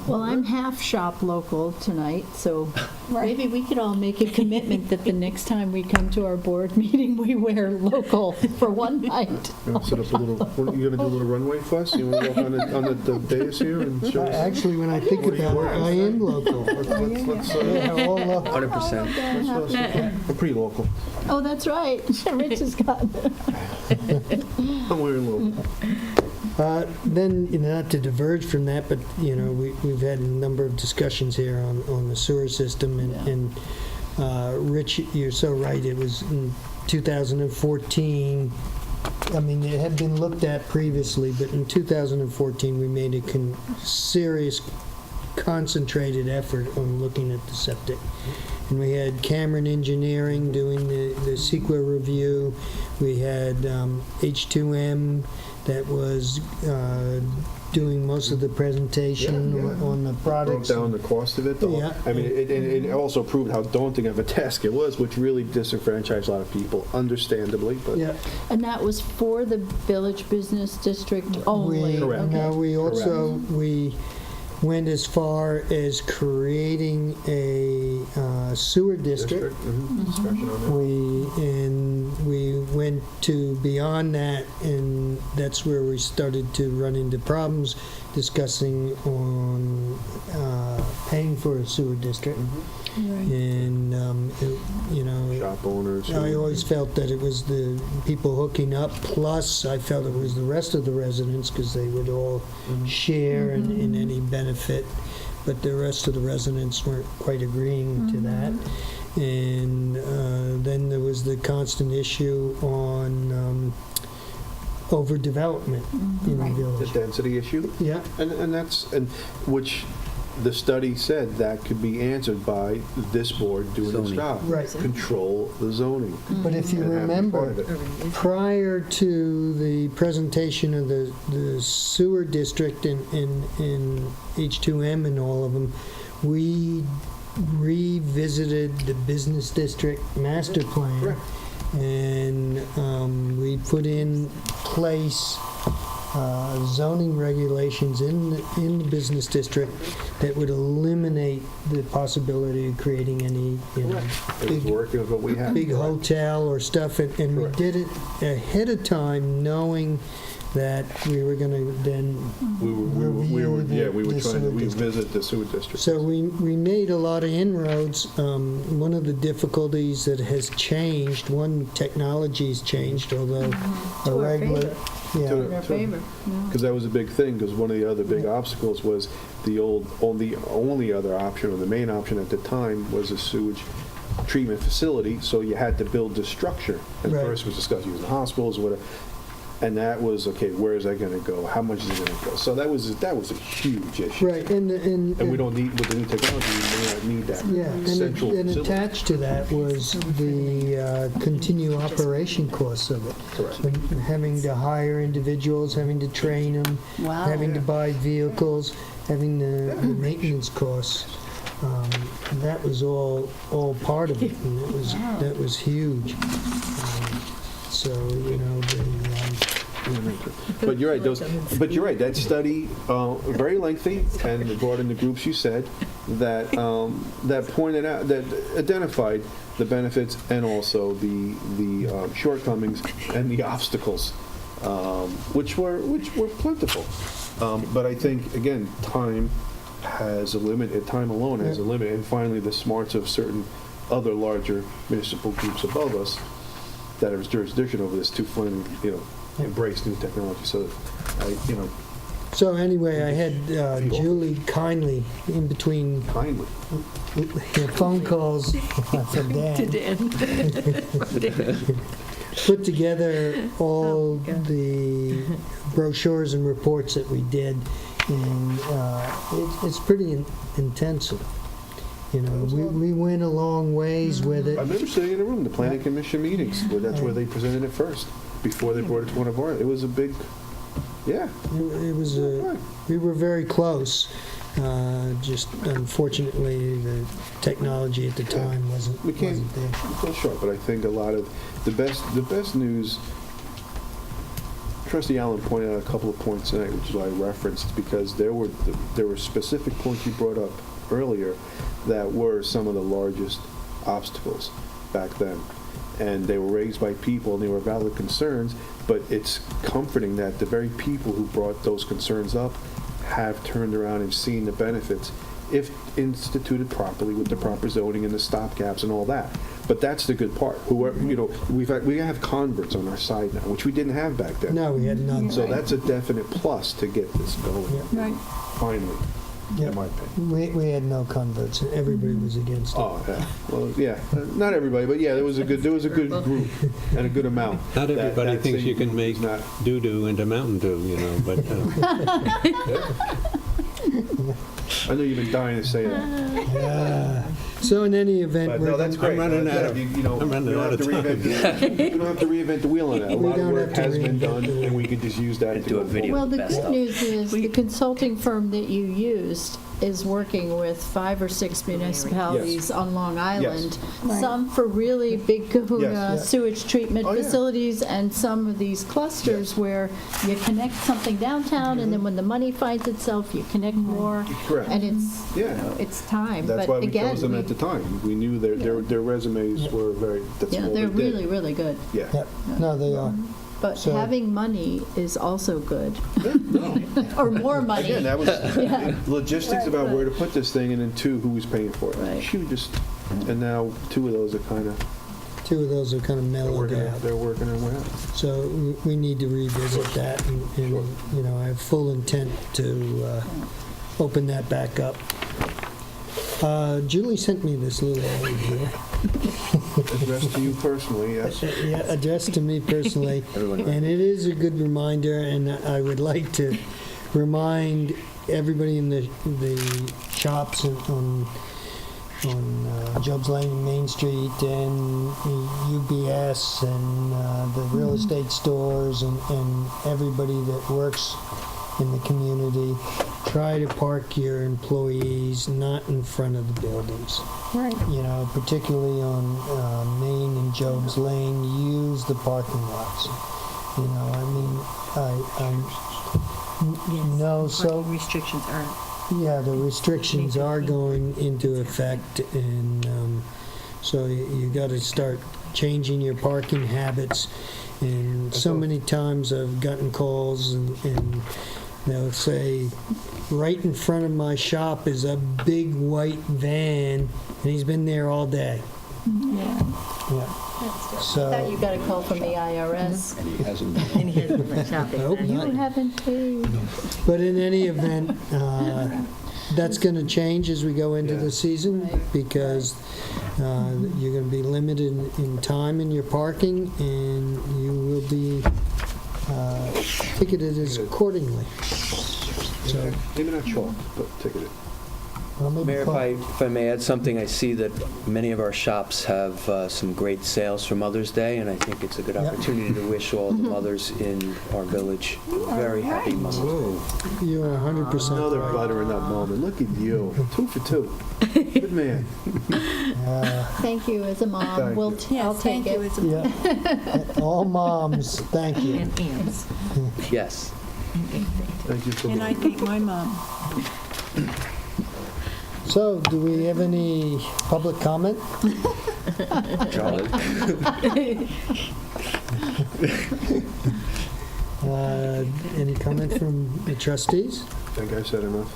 Well, I'm half shop local tonight, so Right. maybe we could all make a commitment that the next time we come to our board meeting, we wear local for one night. You want to set up a little, you gonna do a little runway for us? You want to walk on the dais here and show us? Actually, when I think about it, I am local. Let's, Yeah, all local. 100%. I'm pretty local. Oh, that's right. Rich has got I'm wearing local. Then, not to diverge from that, but, we've had a number of discussions here on the sewer system, and Rich, you're so right, it was in 2014, I mean, it had been looked at previously, but in 2014, we made a serious, concentrated effort on looking at the septic. And we had Cameron Engineering doing the CEQA review. We had H2M that was doing most of the presentation on the Broke products. down the cost of it, though. Yeah. I mean, it also proved how daunting of a task it was, which really disenfranchised a lot of people, understandably, but. Yeah. And that was for the Village Business District only? Correct. Okay. Now, we went as far as creating a sewer district. Discussion on that. We went to beyond that, and that's where we started to run into problems discussing on paying for a sewer district. And, Shop owners. I always felt that it was the people hooking up, plus I felt it was the rest of the residents, because they would all share in any benefit, but the rest of the residents weren't quite agreeing to that. And then there was the constant issue on overdevelopment in the The village. density issue. Yeah, And which the study said that could be answered by this board doing its Zoning. job. Right. Control the zoning. but if you and have remember, part of it. prior to the presentation of the sewer district in H2M and all of them, we revisited the business district master plan. Correct. And we put in place zoning regulations in the business district that would eliminate the possibility of creating any, It was big working with what we had. big hotel or stuff, and we Correct. did it ahead of time, knowing that we were going to then, We were the trying sewer to district. revisit the sewer district. So we made a lot of inroads. One of the difficulties that has changed, one technology's changed, although a To our regular, favor. yeah, In our favor. Because that was a big thing, because one of the other big obstacles was the only other option, or the main option at the time, was a sewage treatment facility, so you had to build the structure. And Right. first was discussed using hospitals, whatever. And that was, okay, where is that going to go? How much is it going to go? So that was a huge issue. right, and And we don't need, with the new technology, we may not need that yeah, central and facility. attached to that was the continue operation costs of it. Correct. When having to hire individuals, having to train them, Wow. having to buy vehicles, having the maintenance costs. That was all part of it, and that was huge. So, But you're right, that study, very lengthy, and brought in the groups you said, that pointed out, that identified the benefits and also the shortcomings and the obstacles, which were plentiful. But I think, again, time has a limit, and time alone has a limit, and finally the smarts of certain other larger municipal groups above us that have jurisdiction over this to finally, embrace new technology. So, So anyway, I had Julie kindly, in between kindly. phone calls from Dan, put together all the brochures and reports that we did, and it's pretty intensive. You know, we went a long ways with I it. remember sitting in the room, the planning commission meetings, where that's where they presented it first, before they brought it to one of our, it was a big, yeah. It was we were very close. Just unfortunately, the technology at the time wasn't We can't, wasn't there. we fell short, but I think a lot of, the best news, Trustee Allen pointed out a couple of points tonight, which is why I referenced, because there were specific points you brought up earlier that were some of the largest obstacles back then. And they were raised by people, and they were valid concerns, but it's comforting that the very people who brought those concerns up have turned around and seen the benefits if instituted properly with the proper zoning and the stopgaps and all that. But that's the good part. Whoever, you know, we have converts on our side now, which we didn't have back then. No, we had none. So that's a definite plus to get this going. Yeah. Right. Finally, Yeah. in my opinion. We had no converts. Everybody was against it. Oh, yeah. Well, yeah. Not everybody, but yeah, there was a good group and a good amount. Not that- everybody that thinks you thing can make is not- doo-doo into Mountain Dew, you know, but I know you've been dying to say that. So in any event, But we're no, that's gonna- great. running out of- You know, I'm running we don't out have of to reinvent we don't have to reinvent the wheel on that. A We lot of don't work have to has been reinvent done, the wheel. and we could just use that And to do go a video. forward. Well, the Best good of. news is the consulting firm that you used is working with 5 or 6 municipalities on Long Island. Some for really big kahuna Yes. sewage treatment Oh, yeah. facilities, and some of these clusters where you connect something downtown, and then when the money finds itself, you connect more. Correct. And it's, you Yeah. know, it's time. That's But why we again, chose them at the time. We knew their resumes were very, that's yeah, what they're we did. really, really good. Yeah. Yep. No, they are. But So- having money is also good. Or more money. Again, that was Yeah. logistics about where to put this thing, and then two, who was paying for it. Right. Shoot, just, and now two of those are kind of, Two of those are kind of mellowed out. they're working their way out. So we need to revisit that, and, you know, I have full intent to open that back up. Julie sent me this little aid here. Addressed to you personally, yes. Yeah, addressed to me personally, and it is a good reminder, and I would like to remind everybody in the shops on Jobs Lane and Main Street and UBS and the real estate stores and everybody that works in the community, try to park your employees not in front of the buildings. Right. You know, particularly on Main and Jobs Lane, use the parking lots. You know, I mean, I know, so, Restrictions are. yeah, the restrictions are going into effect, and so you got to start changing your parking habits. And so many times I've gotten calls, and they'll say, right in front of my shop is a big white van, and he's been there all day. Yeah. Yeah. That So, you got a call from the IRS. And he hasn't been. And he hasn't been shopping. I hope You not. haven't paid. But in any event, that's going to change as we go into the season, because you're going to be limited in time in your parking, and you will be ticketed as accordingly. So, Maybe not chalk, but ticketed. well, maybe Mayor, call- if I may add something, I see that many of our shops have some great sales for Mother's Day, and I think it's a good Yep. opportunity to wish all the mothers in our village very happy Mother's Day. You are 100% Another right. buttering up moment. Look at you. 2 for 2. Good man. Thank you, as a mom. Thank We'll you. I'll Yes, take thank you. it. It's a- Yeah. All moms, thank you. And aunts. Yes. Thank you for And I thank my mom. So, do we have any public comment? Charlie? Any comment from the trustees? I think I said enough.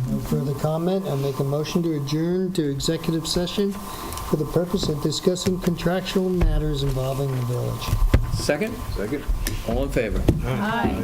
No further comment. I'll make a motion to adjourn to executive session for the purpose of discussing contractual matters involving the village. Second? Second? All in favor? Aye.